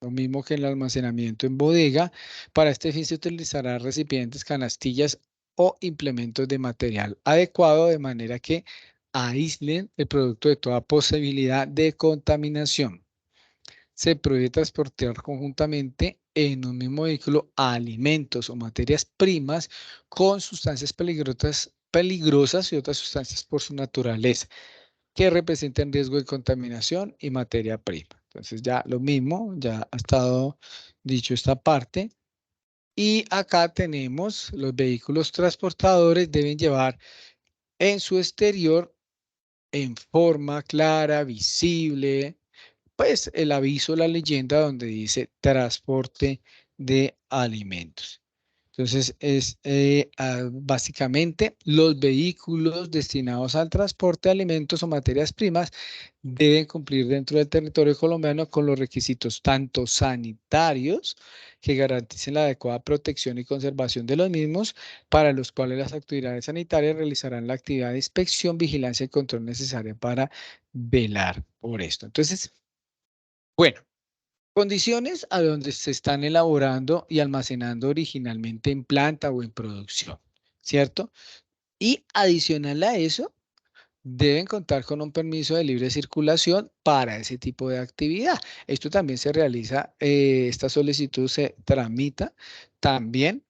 lo mismo que el almacenamiento en bodega. Para este fin se utilizará recipientes, canastillas o implementos de material adecuado de manera que aíslen el producto de toda posibilidad de contaminación. Se prohíbe transportar conjuntamente en un mismo vehículo alimentos o materias primas con sustancias peligrosas y otras sustancias por su naturaleza que representan riesgo de contaminación y materia prima. Entonces ya lo mismo, ya ha estado dicho esta parte. Y acá tenemos los vehículos transportadores deben llevar en su exterior en forma clara, visible, pues el aviso, la leyenda donde dice transporte de alimentos. Entonces, es básicamente los vehículos destinados al transporte de alimentos o materias primas deben cumplir dentro del territorio colombiano con los requisitos tanto sanitarios que garanticen la adecuada protección y conservación de los mismos, para los cuales las autoridades sanitarias realizarán la actividad de inspección, vigilancia y control necesaria para velar por esto. Entonces, bueno. Condiciones a donde se están elaborando y almacenando originalmente en planta o en producción, ¿cierto? Y adicional a eso, deben contar con un permiso de libre circulación para ese tipo de actividad. Esto también se realiza, esta solicitud se tramita también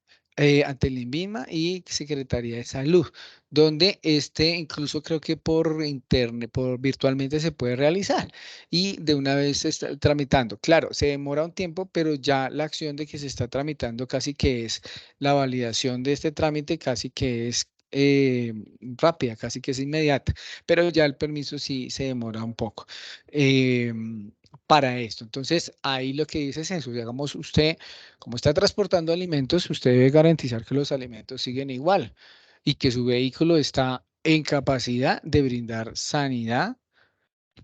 ante el INVIMA y Secretaría de Salud, donde incluso creo que por internet, por virtualmente se puede realizar y de una vez se está tramitando. Claro, se demora un tiempo, pero ya la acción de que se está tramitando casi que es la validación de este trámite, casi que es rápida, casi que es inmediata, pero ya el permiso sí se demora un poco para esto. Entonces, ahí lo que dice es eso, digamos, usted, como está transportando alimentos, usted debe garantizar que los alimentos siguen igual y que su vehículo está en capacidad de brindar sanidad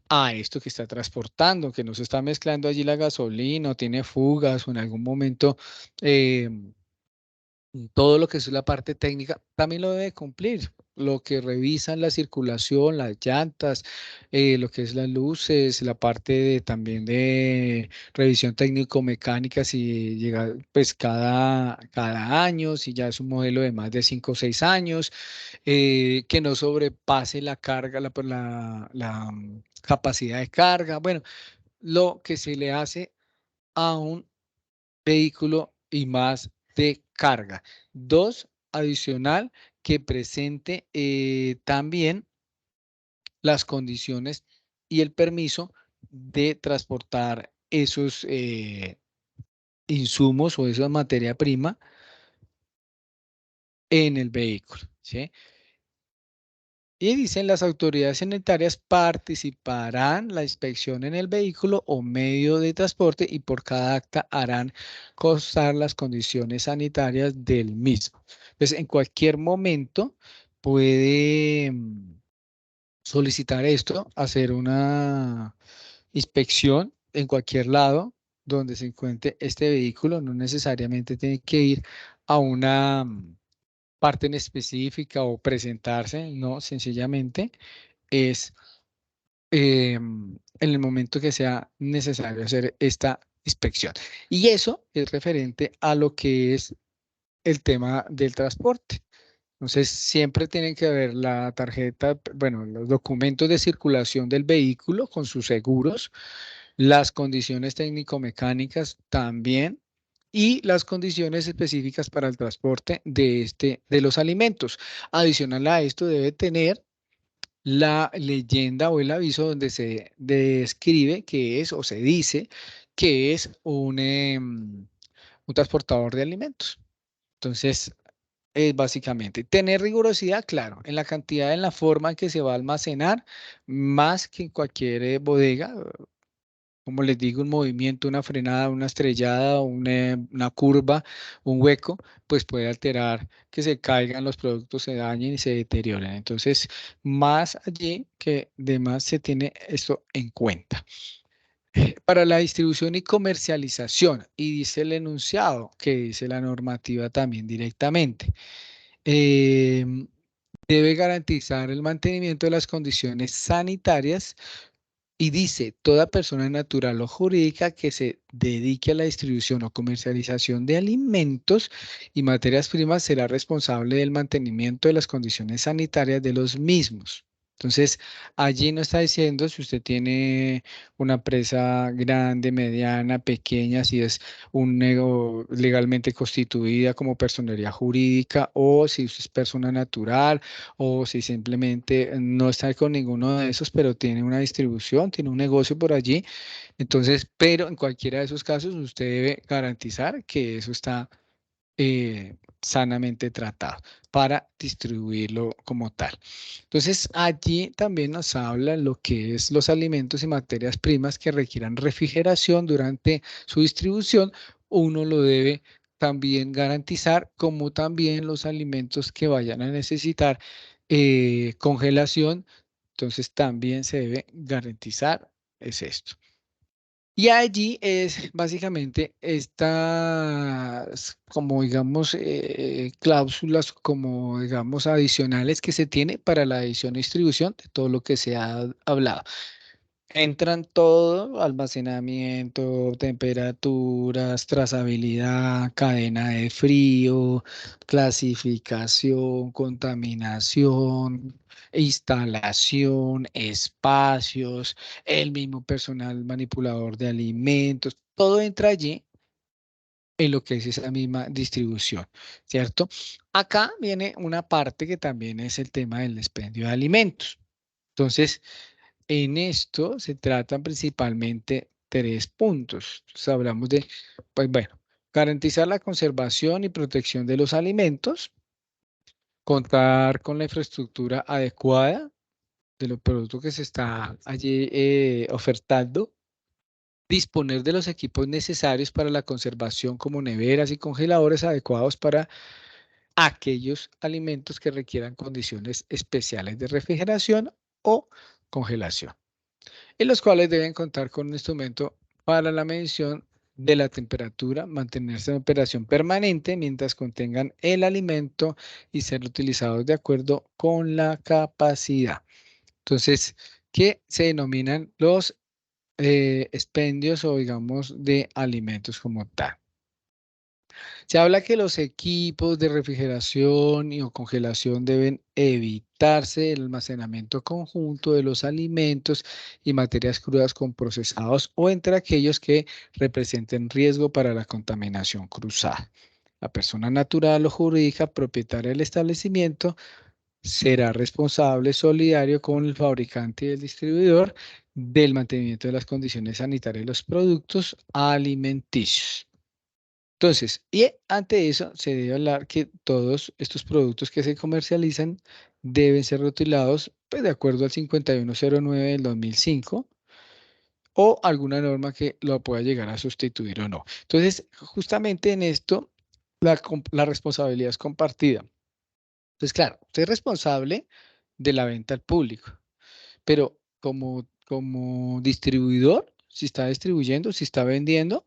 a esto que está transportando, que no se está mezclando allí la gasolina o tiene fugas o en algún momento todo lo que es la parte técnica también lo debe cumplir. Lo que revisan la circulación, las llantas, lo que es las luces, la parte también de revisión técnico-mecánica, si llega pues cada año, si ya es un modelo de más de 5 o 6 años, que no sobrepase la carga, la capacidad de carga. Bueno, lo que se le hace a un vehículo y más de carga. Dos, adicional, que presente también las condiciones y el permiso de transportar esos insumos o esa materia prima en el vehículo, ¿sí? Y dicen las autoridades sanitarias participarán la inspección en el vehículo o medio de transporte y por cada acta harán constar las condiciones sanitarias del mismo. Pues en cualquier momento puede solicitar esto, hacer una inspección en cualquier lado donde se encuentre este vehículo. No necesariamente tiene que ir a una parte en específica o presentarse, no, sencillamente es en el momento que sea necesario hacer esta inspección. Y eso es referente a lo que es el tema del transporte. Entonces, siempre tienen que haber la tarjeta, bueno, los documentos de circulación del vehículo con sus seguros, las condiciones técnico-mecánicas también y las condiciones específicas para el transporte de los alimentos. Adicional a esto, debe tener la leyenda o el aviso donde se describe que es o se dice que es un transportador de alimentos. Entonces, es básicamente tener rigurosidad, claro, en la cantidad, en la forma en que se va a almacenar, más que en cualquier bodega. Como les digo, un movimiento, una frenada, una estrellada, una curva, un hueco, pues puede alterar que se caigan los productos, se dañen y se deterioren. Entonces, más allí que demás se tiene esto en cuenta. Para la distribución y comercialización, y dice el enunciado, que dice la normativa también directamente, em, debe garantizar el mantenimiento de las condiciones sanitarias y dice, toda persona natural o jurídica que se dedique a la distribución o comercialización de alimentos y materias primas será responsable del mantenimiento de las condiciones sanitarias de los mismos. Entonces, allí no está diciendo si usted tiene una empresa grande, mediana, pequeña, si es legalmente constituida como personería jurídica o si usted es persona natural o si simplemente no está con ninguno de esos, pero tiene una distribución, tiene un negocio por allí. Entonces, pero en cualquiera de esos casos, usted debe garantizar que eso está sanamente tratado para distribuirlo como tal. Entonces, allí también nos habla lo que es los alimentos y materias primas que requieran refrigeración durante su distribución. Uno lo debe también garantizar, como también los alimentos que vayan a necesitar congelación. Entonces, también se debe garantizar, es esto. Y allí es básicamente estas, como digamos, cláusulas, como digamos, adicionales que se tiene para la edición y distribución de todo lo que se ha hablado. Entran todo, almacenamiento, temperaturas, trazabilidad, cadena de frío, clasificación, contaminación, instalación, espacios, el mismo personal manipulador de alimentos, todo entra allí en lo que es esa misma distribución, ¿cierto? Acá viene una parte que también es el tema del expendio de alimentos. Entonces, en esto se tratan principalmente tres puntos. Entonces, hablamos de, pues bueno, garantizar la conservación y protección de los alimentos, contar con la infraestructura adecuada de los productos que se está allí ofertando, disponer de los equipos necesarios para la conservación como neveras y congeladores adecuados para aquellos alimentos que requieran condiciones especiales de refrigeración o congelación, en los cuales deben contar con un instrumento para la medición de la temperatura, mantenerse en operación permanente mientras contengan el alimento y ser utilizados de acuerdo con la capacidad. Entonces, que se denominan los expendios o digamos de alimentos como tal. Se habla que los equipos de refrigeración y o congelación deben evitarse el almacenamiento conjunto de los alimentos y materias crudas con procesados o entre aquellos que representen riesgo para la contaminación cruzada. La persona natural o jurídica propietaria del establecimiento será responsable solidario con el fabricante y el distribuidor del mantenimiento de las condiciones sanitarias de los productos alimenticios. Entonces, y ante eso se debe hablar que todos estos productos que se comercializan deben ser rotulados pues, de acuerdo al 5109 del 2005 o alguna norma que lo pueda llegar a sustituir o no. Entonces, justamente en esto, la responsabilidad es compartida. Entonces, claro, usted es responsable de la venta al público, pero como distribuidor, si está distribuyendo, si está vendiendo,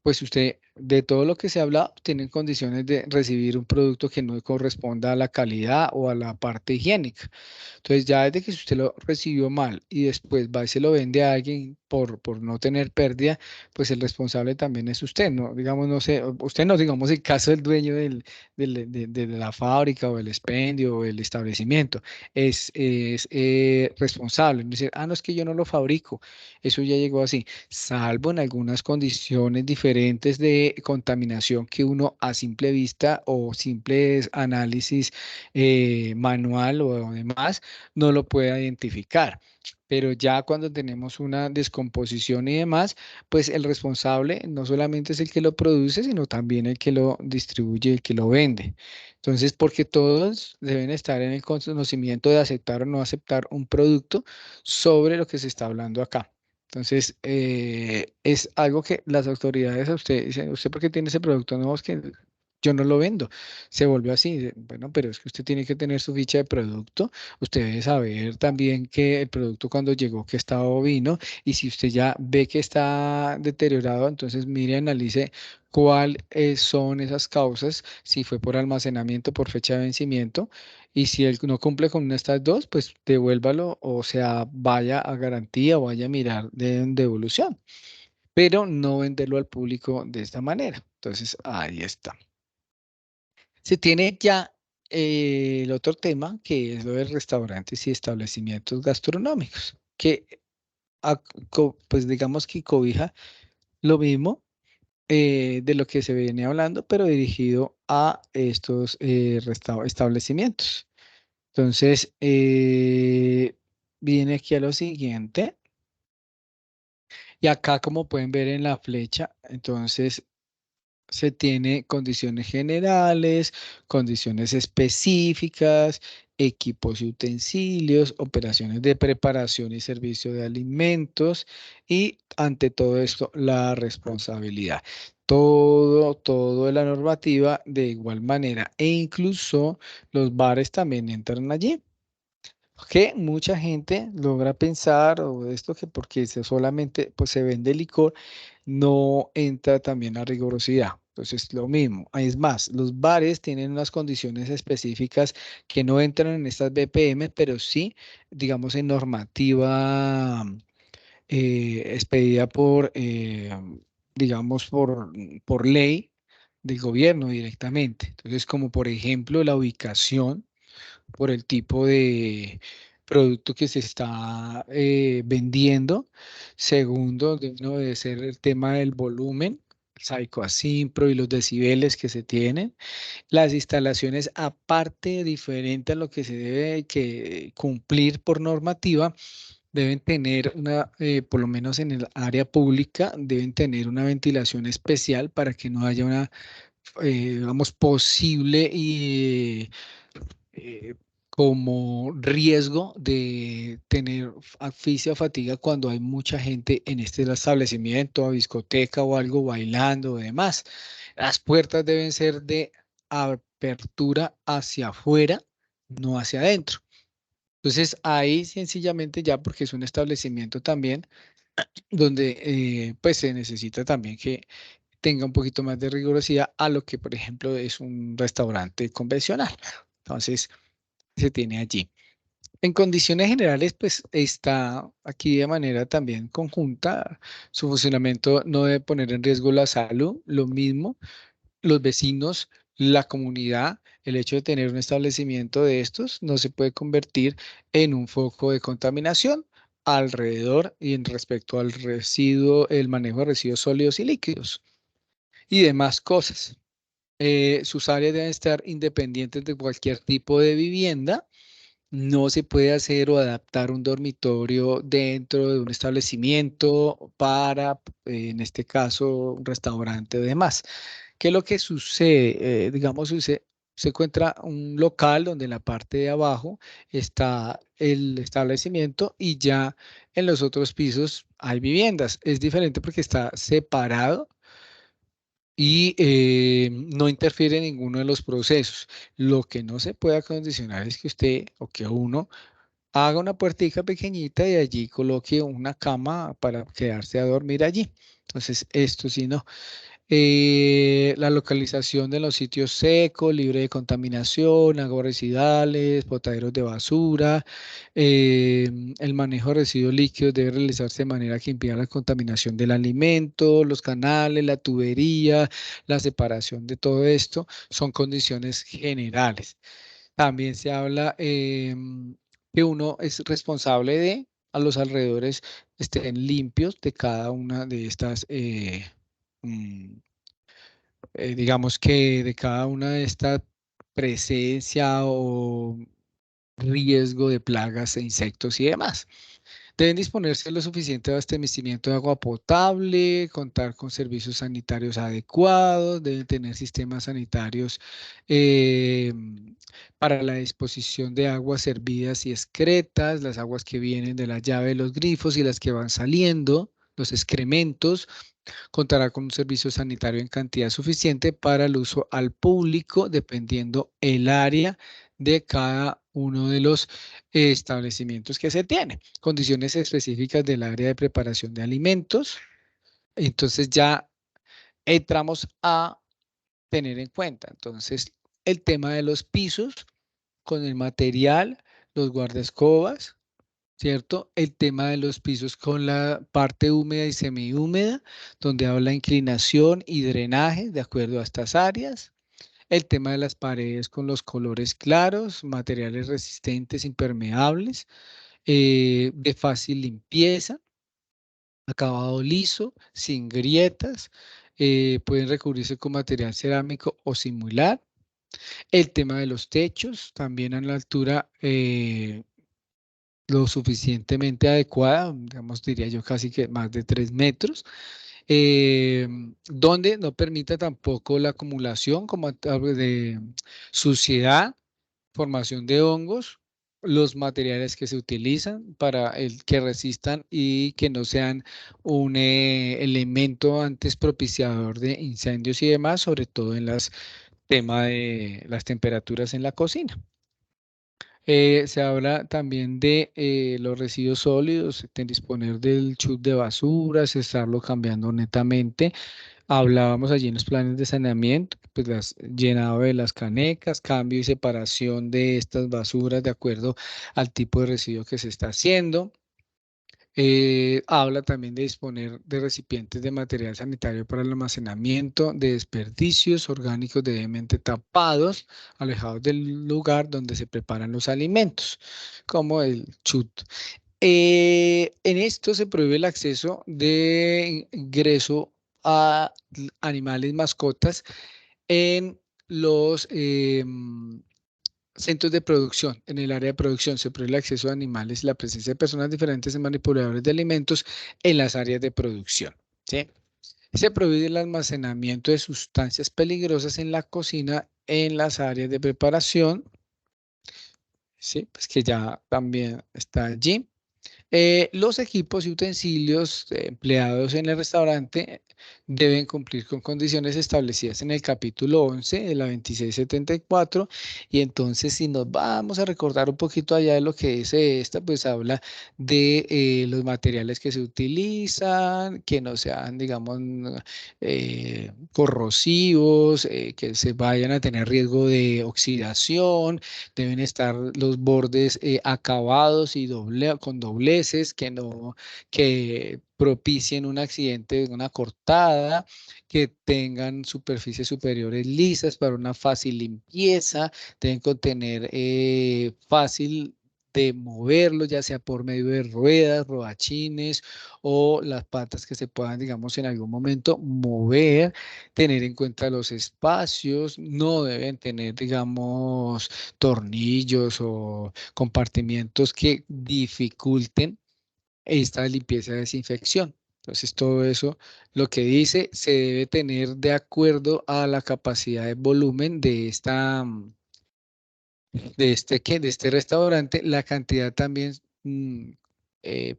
pues usted de todo lo que se ha hablado tiene condiciones de recibir un producto que no corresponda a la calidad o a la parte higiénica. Entonces ya desde que si usted lo recibió mal y después va y se lo vende a alguien por no tener pérdida, pues el responsable también es usted, ¿no? Digamos, no sé, usted no, digamos el caso del dueño de la fábrica o el expendio o el establecimiento, es responsable. No dice, no es que yo no lo fabrico, eso ya llegó así, salvo en algunas condiciones diferentes de de contaminación que uno a simple vista o simples análisis manual o demás no lo puede identificar. Pero ya cuando tenemos una descomposición y demás, pues el responsable no solamente es el que lo produce, sino también el que lo distribuye, el que lo vende. Entonces, porque todos deben estar en el conocimiento de aceptar o no aceptar un producto sobre lo que se está hablando acá. Entonces, es algo que las autoridades a usted dicen, ¿usted por qué tiene ese producto? No, es que yo no lo vendo. Se volvió así. Bueno, pero es que usted tiene que tener su ficha de producto. Usted debe saber también que el producto cuando llegó que estaba vino y si usted ya ve que está deteriorado, entonces mire, analice cuáles son esas causas, si fue por almacenamiento, por fecha de vencimiento, y si él no cumple con una de estas dos, pues devuélvalo, o sea, vaya a garantía o vaya a mirar de devolución, pero no venderlo al público de esta manera. Entonces, ahí está. Se tiene ya el otro tema, que es lo de restaurantes y establecimientos gastronómicos, que pues digamos que cobija lo mismo de lo que se venía hablando, pero dirigido a estos establecimientos. Entonces, viene aquí a lo siguiente, y acá como pueden ver en la flecha, entonces se tiene condiciones generales, condiciones específicas, equipos y utensilios, operaciones de preparación y servicio de alimentos y ante todo esto la responsabilidad. Todo de la normativa de igual manera e incluso los bares también entran allí. Que mucha gente logra pensar o esto que porque solamente pues, se vende licor no entra también la rigurosidad. Entonces, lo mismo. Es más, los bares tienen unas condiciones específicas que no entran en estas BPM, pero sí, digamos, en normativa expedida por, digamos, por ley del gobierno directamente. Entonces, como por ejemplo la ubicación por el tipo de producto que se está vendiendo. Segundo, no debe ser el tema del volumen, Saico Asimpro y los decibeles que se tienen. Las instalaciones, aparte, diferente a lo que se debe que cumplir por normativa, deben tener una, por lo menos en el área pública, deben tener una ventilación especial para que no haya una, digamos, posible y como riesgo de tener asfixia o fatiga cuando hay mucha gente en este establecimiento, o discoteca o algo bailando o demás. Las puertas deben ser de apertura hacia afuera, no hacia adentro. Entonces ahí sencillamente ya porque es un establecimiento también donde pues se necesita también que tenga un poquito más de rigurosidad a lo que por ejemplo es un restaurante convencional. Entonces se tiene allí. En condiciones generales, pues está aquí de manera también conjunta. Su funcionamiento no debe poner en riesgo la salud, lo mismo, los vecinos, la comunidad. El hecho de tener un establecimiento de estos no se puede convertir en un foco de contaminación alrededor y en respecto al residuo, el manejo de residuos sólidos y líquidos y demás cosas. Sus áreas deben estar independientes de cualquier tipo de vivienda. No se puede hacer o adaptar un dormitorio dentro de un establecimiento para, en este caso, un restaurante o demás. ¿Qué es lo que sucede? Digamos, se encuentra un local donde en la parte de abajo está el establecimiento y ya en los otros pisos hay viviendas. Es diferente porque está separado y no interfiere en ninguno de los procesos. Lo que no se puede acondicionar es que usted o que uno haga una puertica pequeñita y allí coloque una cama para quedarse a dormir allí. Entonces, esto sí no. La localización de los sitios secos, libre de contaminación, aguas residuales, botaderos de basura. El manejo de residuos líquidos debe realizarse de manera que impida la contaminación del alimento, los canales, la tubería, la separación de todo esto. Son condiciones generales. También se habla que uno es responsable de a los alrededores estén limpios de cada una de estas mm, digamos que de cada una de esta presencia o riesgo de plagas e insectos y demás. Deben disponerse de lo suficiente abastecimiento de agua potable, contar con servicios sanitarios adecuados, deben tener sistemas sanitarios eh, para la disposición de aguas servidas y excretas, las aguas que vienen de la llave de los grifos y las que van saliendo, los excrementos. Contará con un servicio sanitario en cantidad suficiente para el uso al público, dependiendo el área de cada uno de los establecimientos que se tiene. Condiciones específicas del área de preparación de alimentos. Entonces ya entramos a tener en cuenta. Entonces, el tema de los pisos con el material, los guardaescobas, ¿cierto? El tema de los pisos con la parte húmeda y semihúmeda, donde habla inclinación y drenaje de acuerdo a estas áreas. El tema de las paredes con los colores claros, materiales resistentes, impermeables, de fácil limpieza, acabado liso, sin grietas, pueden recubrirse con material cerámico o similar. El tema de los techos, también a la altura lo suficientemente adecuada, digamos, diría yo casi que más de 3 metros, donde no permita tampoco la acumulación como de suciedad, formación de hongos, los materiales que se utilizan para el que resistan y que no sean un elemento antes propiciador de incendios y demás, sobre todo en las tema de las temperaturas en la cocina. Se habla también de los residuos sólidos, de disponer del chute de basuras, estarlo cambiando netamente. Hablábamos allí en los planes de saneamiento, pues llenado de las canecas, cambio y separación de estas basuras de acuerdo al tipo de residuo que se está haciendo. Habla también de disponer de recipientes de material sanitario para el almacenamiento de desperdicios orgánicos debidamente tapados, alejados del lugar donde se preparan los alimentos, como el chut. En esto se prohíbe el acceso de ingreso a animales mascotas en los centros de producción. En el área de producción se prohíbe el acceso a animales y la presencia de personas diferentes en manipuladores de alimentos en las áreas de producción. ¿Sí? Se prohíbe el almacenamiento de sustancias peligrosas en la cocina en las áreas de preparación. Sí, pues que ya también está allí. Los equipos y utensilios empleados en el restaurante deben cumplir con condiciones establecidas en el capítulo 11 de la 2674 y entonces si nos vamos a recordar un poquito allá de lo que dice esta, pues habla de los materiales que se utilizan, que no sean, digamos, corrosivos, que se vayan a tener riesgo de oxidación, deben estar los bordes acabados y con dobleces que propicien un accidente, una cortada, que tengan superficies superiores lisas para una fácil limpieza, deben contener fácil de moverlo, ya sea por medio de ruedas, rodachines o las patas que se puedan, digamos, en algún momento mover, tener en cuenta los espacios, no deben tener, digamos, tornillos o compartimientos que dificulten esta limpieza y desinfección. Entonces, todo eso, lo que dice, se debe tener de acuerdo a la capacidad de volumen de de este restaurante, la cantidad también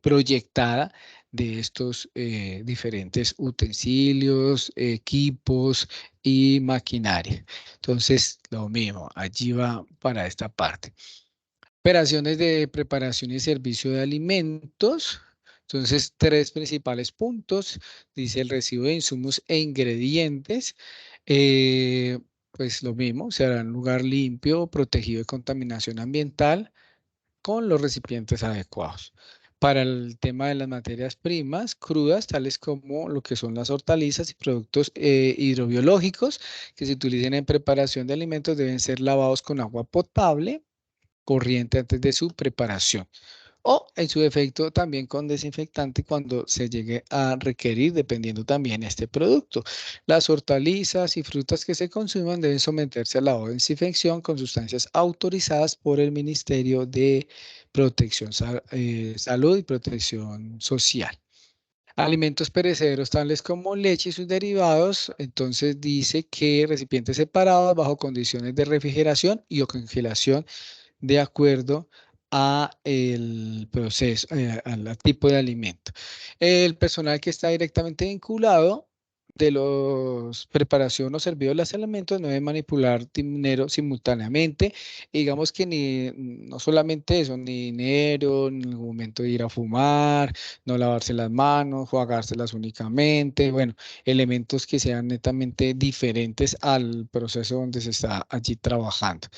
proyectada de estos diferentes utensilios, equipos y maquinaria. Entonces, lo mismo, allí va para esta parte. Operaciones de preparación y servicio de alimentos. Entonces, 3 principales puntos. Dice el recibo de insumos e ingredientes. Pues lo mismo, se hará en un lugar limpio, protegido de contaminación ambiental, con los recipientes adecuados. Para el tema de las materias primas crudas, tales como lo que son las hortalizas y productos hidrobiológicos que se utilicen en preparación de alimentos, deben ser lavados con agua potable corriente antes de su preparación. o en su defecto también con desinfectante cuando se llegue a requerir, dependiendo también este producto. Las hortalizas y frutas que se consuman deben someterse a la desinfección con sustancias autorizadas por el Ministerio de Salud y Protección Social. Alimentos perecederos tales como leche y sus derivados, entonces dice que recipientes separados bajo condiciones de refrigeración y o congelación de acuerdo a el proceso, al tipo de alimento. El personal que está directamente vinculado de los preparación o servicio de los alimentos no debe manipular dinero simultáneamente. Digamos que no solamente eso, ni dinero, ni en el momento de ir a fumar, no lavarse las manos, jugárselas únicamente, bueno, elementos que sean netamente diferentes al proceso donde se está allí trabajando.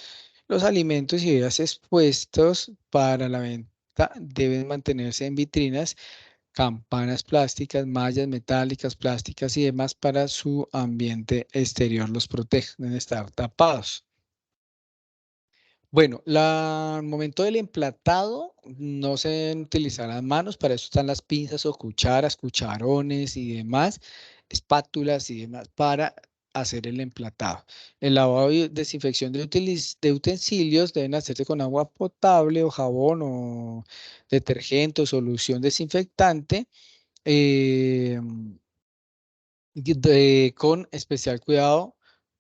Los alimentos y bebidas expuestos para la venta deben mantenerse en vitrinas, campanas plásticas, mallas metálicas, plásticas y demás para su ambiente exterior. Los protegen, deben estar tapados. Bueno, al momento del emplatado no se deben utilizar las manos, para eso están las pinzas o cucharas, cucharones y demás, espátulas y demás para hacer el emplatado. El lavado y desinfección de utensilios deben hacerse con agua potable o jabón o detergente o solución desinfectante. eh, con especial cuidado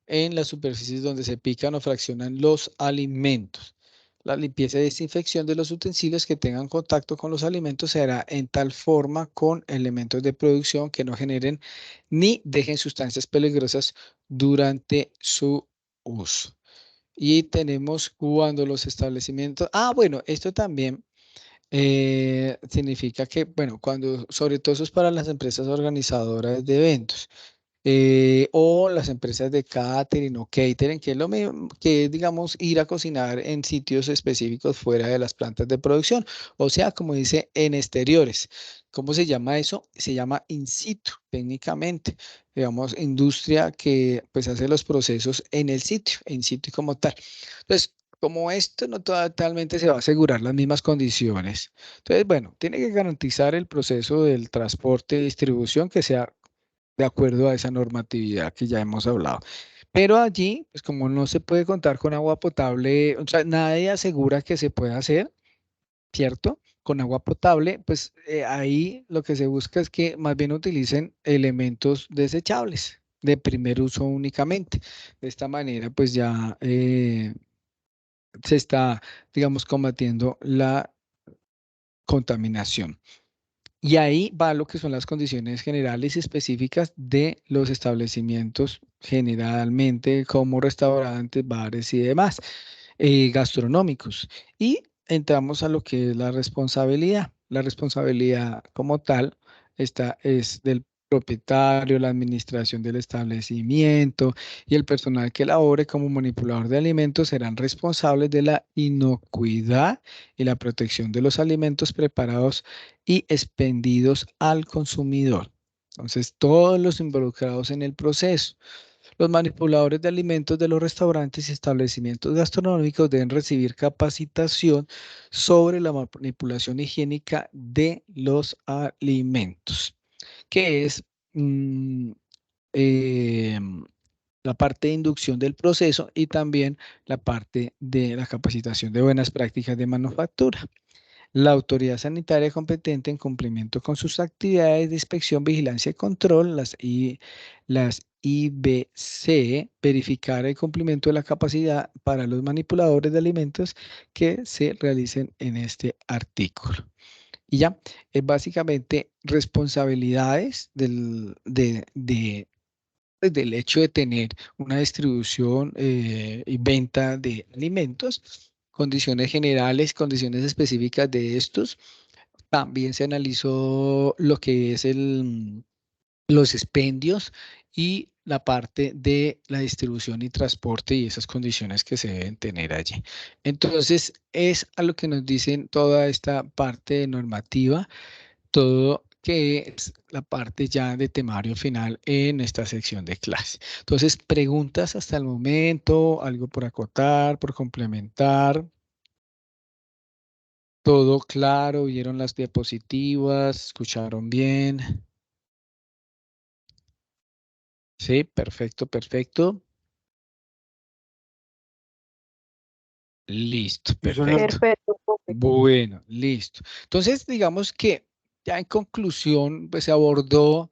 en las superficies donde se pican o fraccionan los alimentos. La limpieza y desinfección de los utensilios que tengan contacto con los alimentos se hará en tal forma con elementos de producción que no generen ni dejen sustancias peligrosas durante su uso. Y tenemos cuando los establecimientos, bueno, esto también significa que, bueno, cuando, sobre todo eso es para las empresas organizadoras de eventos o las empresas de catering o catering, que es lo mismo que, digamos, ir a cocinar en sitios específicos fuera de las plantas de producción, o sea, como dice, en exteriores. ¿Cómo se llama eso? Se llama in situ, técnicamente, digamos, industria que pues hace los procesos en el sitio, in situ como tal. Entonces, como esto no totalmente se va a asegurar las mismas condiciones, entonces, bueno, tiene que garantizar el proceso del transporte y distribución que sea de acuerdo a esa normatividad que ya hemos hablado. Pero allí, pues como no se puede contar con agua potable, o sea, nadie asegura que se pueda hacer, ¿cierto? Con agua potable, pues ahí lo que se busca es que más bien utilicen elementos desechables de primer uso únicamente. De esta manera, pues ya se está, digamos, combatiendo la contaminación. Y ahí va lo que son las condiciones generales y específicas de los establecimientos, generalmente como restaurantes, bares y demás, gastronómicos. Y entramos a lo que es la responsabilidad. La responsabilidad como tal, esta es del propietario, la administración del establecimiento y el personal que labore como manipulador de alimentos serán responsables de la inocuidad y la protección de los alimentos preparados y expendidos al consumidor. Entonces, todos los involucrados en el proceso. Los manipuladores de alimentos de los restaurantes y establecimientos gastronómicos deben recibir capacitación sobre la manipulación higiénica de los alimentos, que es mm, eh, la parte de inducción del proceso y también la parte de la capacitación de buenas prácticas de manufactura. La autoridad sanitaria competente en cumplimiento con sus actividades de inspección, vigilancia y control, las IBC, verificar el cumplimiento de la capacidad para los manipuladores de alimentos que se realicen en este artículo. Y ya, es básicamente responsabilidades pues, del hecho de tener una distribución y venta de alimentos, condiciones generales, condiciones específicas de estos. También se analizó lo que es los expendios y la parte de la distribución y transporte y esas condiciones que se deben tener allí. Entonces, es a lo que nos dicen toda esta parte normativa, todo que es la parte ya de temario final en esta sección de clase. Entonces, preguntas hasta el momento, algo por acotar, por complementar. Todo claro, vieron las diapositivas, escucharon bien. Sí, perfecto, perfecto. Listo, Sí, señor. perfecto. Perfecto, profe. Bueno, listo. Entonces, digamos que ya en conclusión, pues se abordó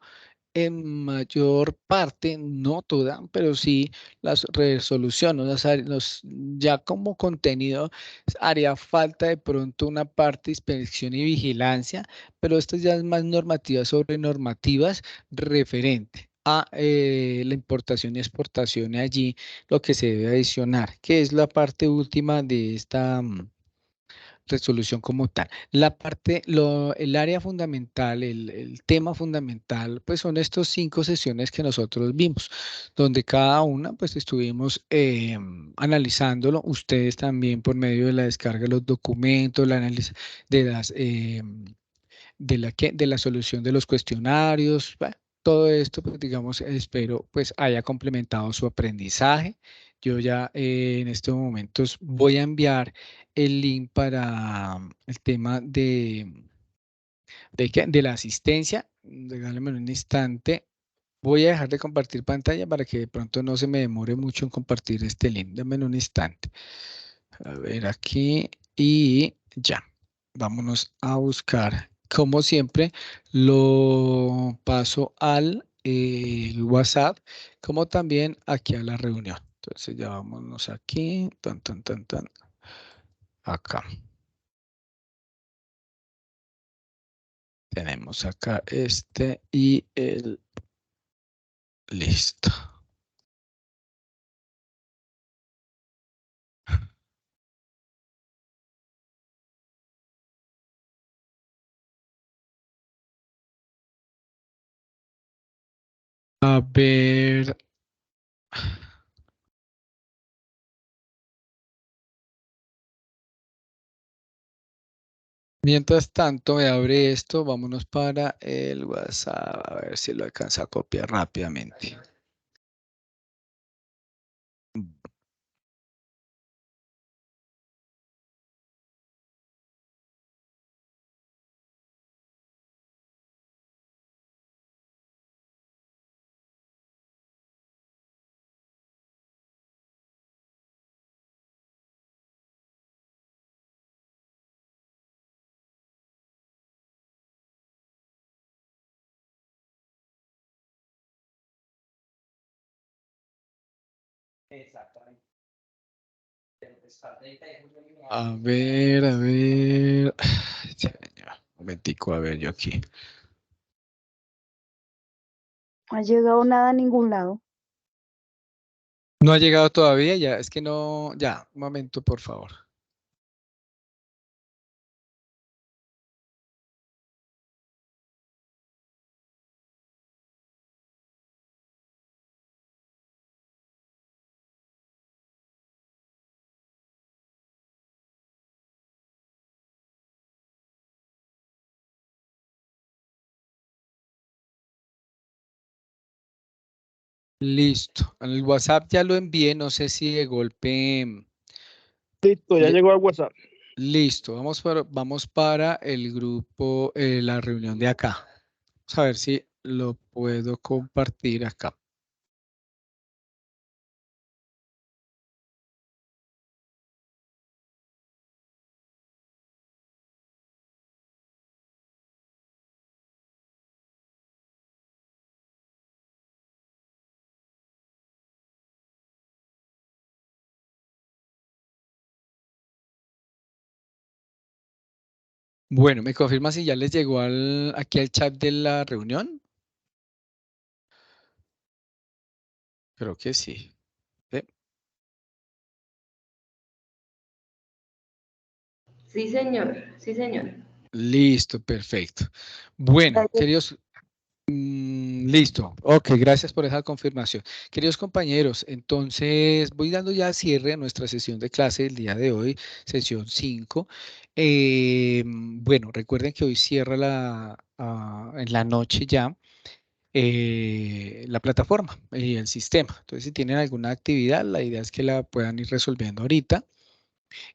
en mayor parte, no toda, pero sí las resoluciones, ya como contenido haría falta de pronto una parte de inspección y vigilancia, pero esto ya es más normativa sobre normativas referente a la importación y exportación y allí lo que se debe adicionar, que es la parte última de esta resolución como tal. El área fundamental, el tema fundamental, pues son estos 5 sesiones que nosotros vimos, donde cada una, pues estuvimos analizándolo, ustedes también por medio de la descarga de los documentos, el análisis de de la solución de los cuestionarios, bueno, todo esto, pues digamos, espero pues haya complementado su aprendizaje. Yo ya en estos momentos voy a enviar el link para el tema de la asistencia. Regálame un instante. Voy a dejar de compartir pantalla para que de pronto no se me demore mucho en compartir este link. Dame un instante. A ver aquí y ya. Vámonos a buscar. Como siempre, lo paso al WhatsApp, como también aquí a la reunión. Entonces ya vámonos aquí, tan, tan, tan, tan, acá. Tenemos acá este y el listo. A ver. Mientras tanto, me abre esto. Vámonos para el WhatsApp. A ver si lo alcanza a copiar rápidamente. A ver, a ver. Ay, señor. Un momentico, a ver, yo aquí. No ha llegado nada a ningún lado. No ha llegado todavía, ya, es que no, ya, un momento, por favor. Listo. En el WhatsApp ya lo envié, no sé si de golpe. Listo, ya le- llegó al WhatsApp. Listo, vamos para el grupo, la reunión de acá. Vamos a ver si lo puedo compartir acá. Bueno, ¿me confirma si ya les llegó aquí al chat de la reunión? Creo que sí. ¿Sí? Sí, señor, sí, señor. Listo, perfecto. Bueno, queridos, listo. Ok, gracias por esa confirmación. Queridos compañeros, entonces voy dando ya cierre a nuestra sesión de clase del día de hoy, sesión 5. Bueno, recuerden que hoy cierra en la noche ya la plataforma y el sistema. Entonces, si tienen alguna actividad, la idea es que la puedan ir resolviendo ahorita.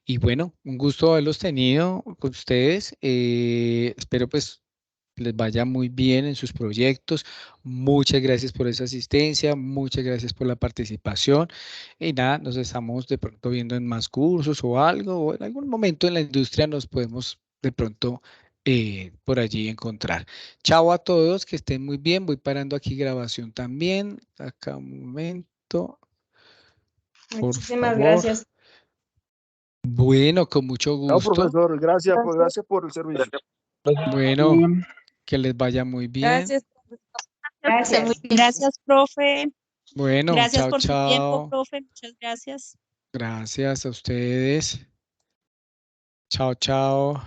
Y bueno, un gusto haberlos tenido con ustedes. Espero pues les vaya muy bien en sus proyectos. Muchas gracias por esa asistencia, muchas gracias por la participación. Y nada, nos estamos de pronto viendo en más cursos o algo, o en algún momento en la industria nos podemos de pronto por allí encontrar. Chao a todos, que estén muy bien. Voy parando aquí grabación también. Acá un momento, por Muchísimas favor. gracias. Bueno, con mucho Chao, gusto. profesor. Gracias por el servicio. Bueno, que les vaya muy bien. Gracias. Gracias. Gracias, profe. Bueno, Gracias chao, por su tiempo, chao. profe. Muchas gracias. Gracias a ustedes. Chao, chao.